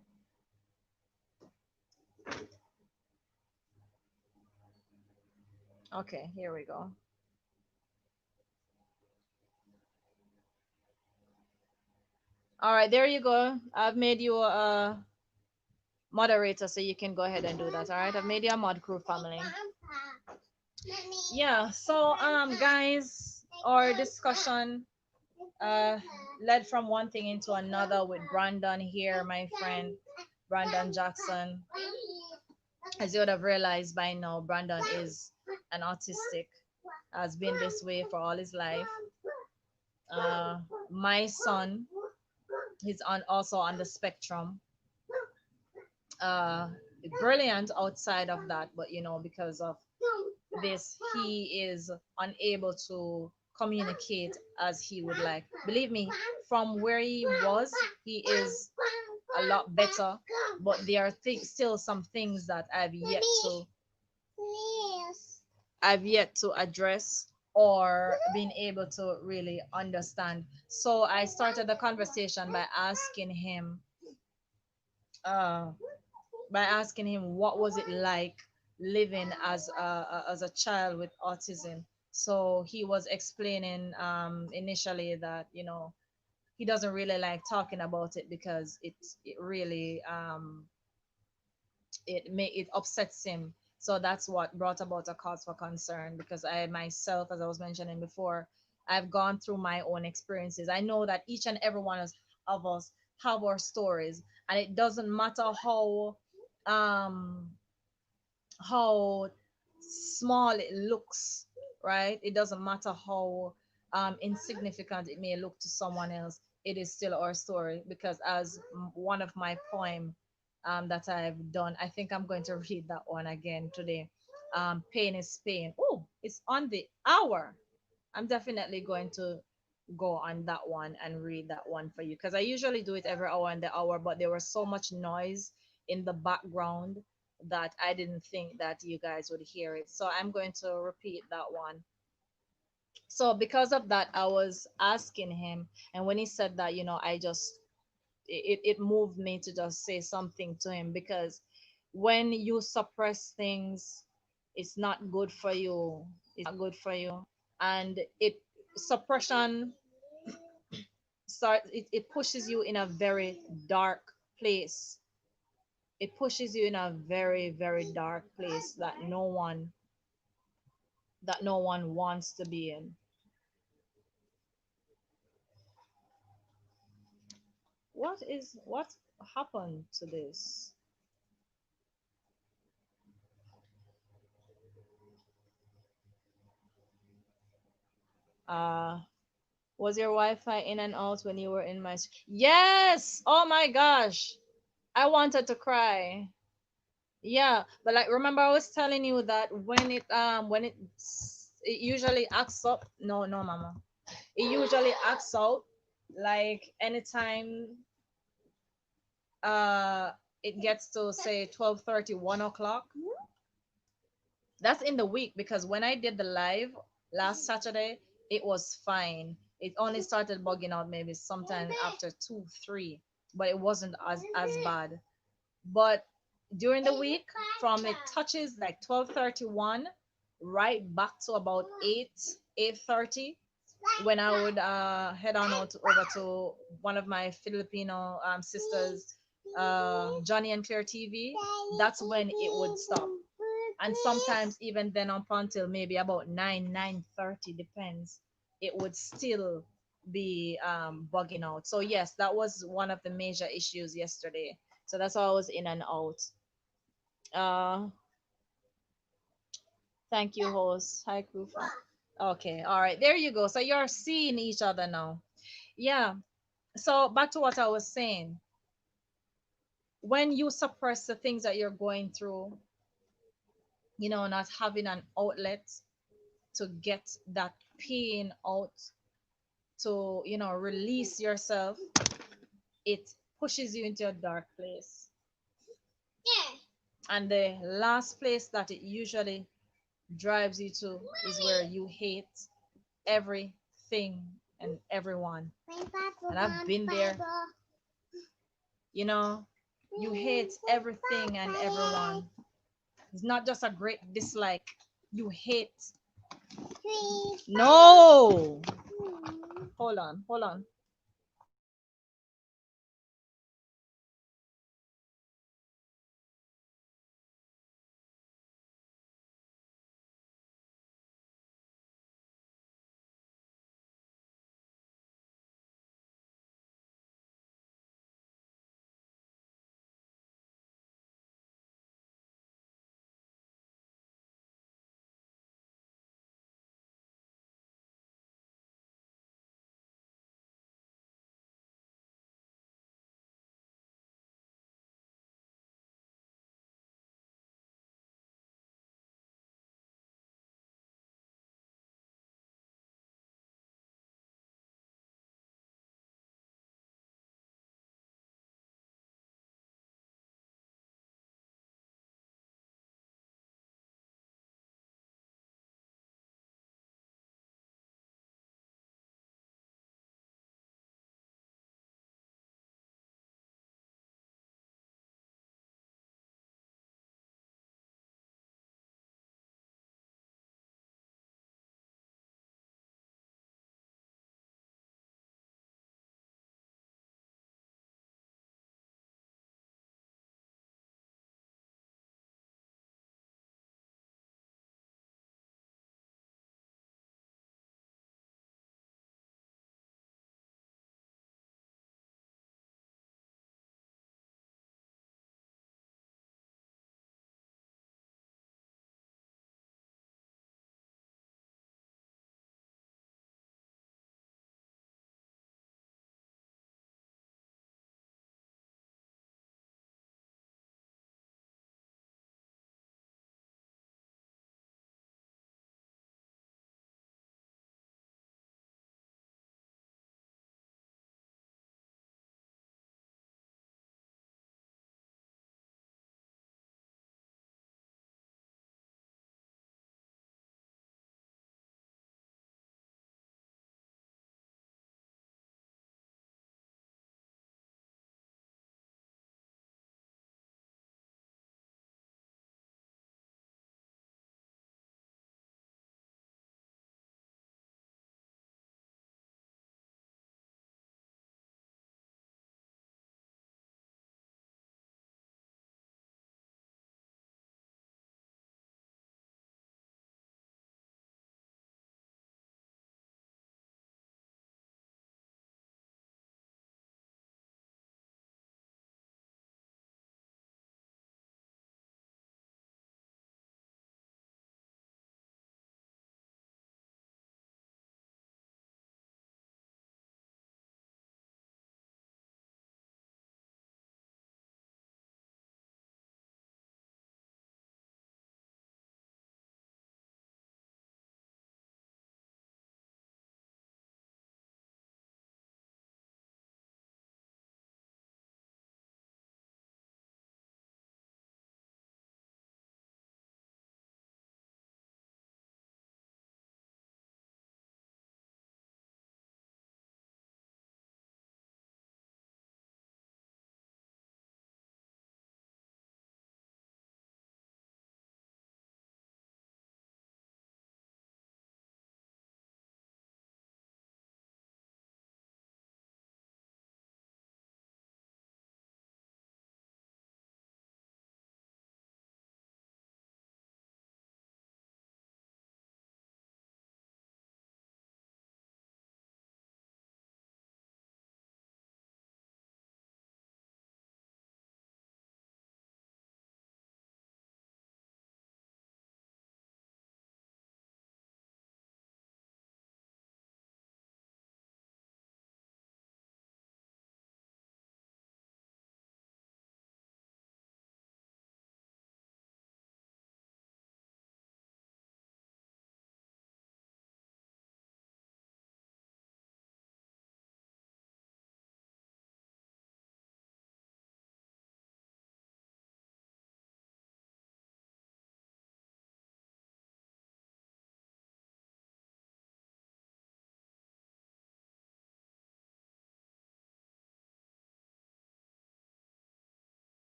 Speaker 1: Okay, here we go. All right, there you go. I've made you a moderator, so you can go ahead and do that. All right, I've made you a mod crew family. Yeah. So, guys, our discussion uh led from one thing into another with Brandon here, my friend Brandon Jackson. As you would have realized by now, Brandon is an autistic, has been this way for all his life. My son, he's on also on the spectrum. uh Brilliant outside of that, but because of this, he is unable to communicate as he would like. Believe me, from where he was, he is a lot better, but there are still some things that I've yet to address or been able to really understand. So I started the conversation uh by asking him what was it like living as a child with autism. So he was explaining initially that he doesn't really like talking about it because it really it upsets him. So that's what brought about a cause for concern, because I myself, as I was mentioning before, I've gone through my own experiences. I know that each and every one of us have our stories, and it doesn't matter um how small it looks, right? It doesn't matter how insignificant it may look to someone else. It is still our story, because as one of my poem that I've done, I think I'm going to read that one again today. Pain is pain. Oh, it's on the hour. I'm definitely going to go on that one and read that one for you, because I usually do it every hour and the hour, but there was so much noise in the background that I didn't think that you guys would hear it. So I'm going to repeat that one. So because of that, I was asking him, and when he said that, I just it moved me to just say something to him, because when you suppress things, it's not good for you. And suppression it pushes you in a very dark place. It pushes you in a very, very dark place that no one wants to be in. What happened to this? uh was your Wi-Fi in and out when you were in my yes, oh my gosh, I wanted to cry. Yeah, but like, remember I was telling you that when it usually acts up. No, no, mama, it usually acts out like anytime uh it gets to say 12:30, 1 o'clock. That's in the week, because when I did the live last Saturday, it was fine. It only started bugging out maybe sometime after 2 3, but it wasn't as bad. But during the week, from it touches like 12:31 right back to about 8:30, when I would head on out over to one of my Filipino sisters, Johnny and Claire TV. That's when it would stop, and sometimes even then up until maybe about 9:30, depends, it would still be bugging out. So yes, that was one of the major issues yesterday. So that's why I was in and out. uh Thank you, host. Hi, Kufa. Okay, all right, there you go. So you're seeing each other now. Yeah. So back to what I was saying. When you suppress the things that you're going through, not having an outlet to get that pain out, to, release yourself, it pushes you into a dark place. And the last place that it usually drives you to is where you hate everything and everyone. And I've been there. You know, you hate everything and everyone. It's not just a great dislike. You hate. No. Hold on, hold on.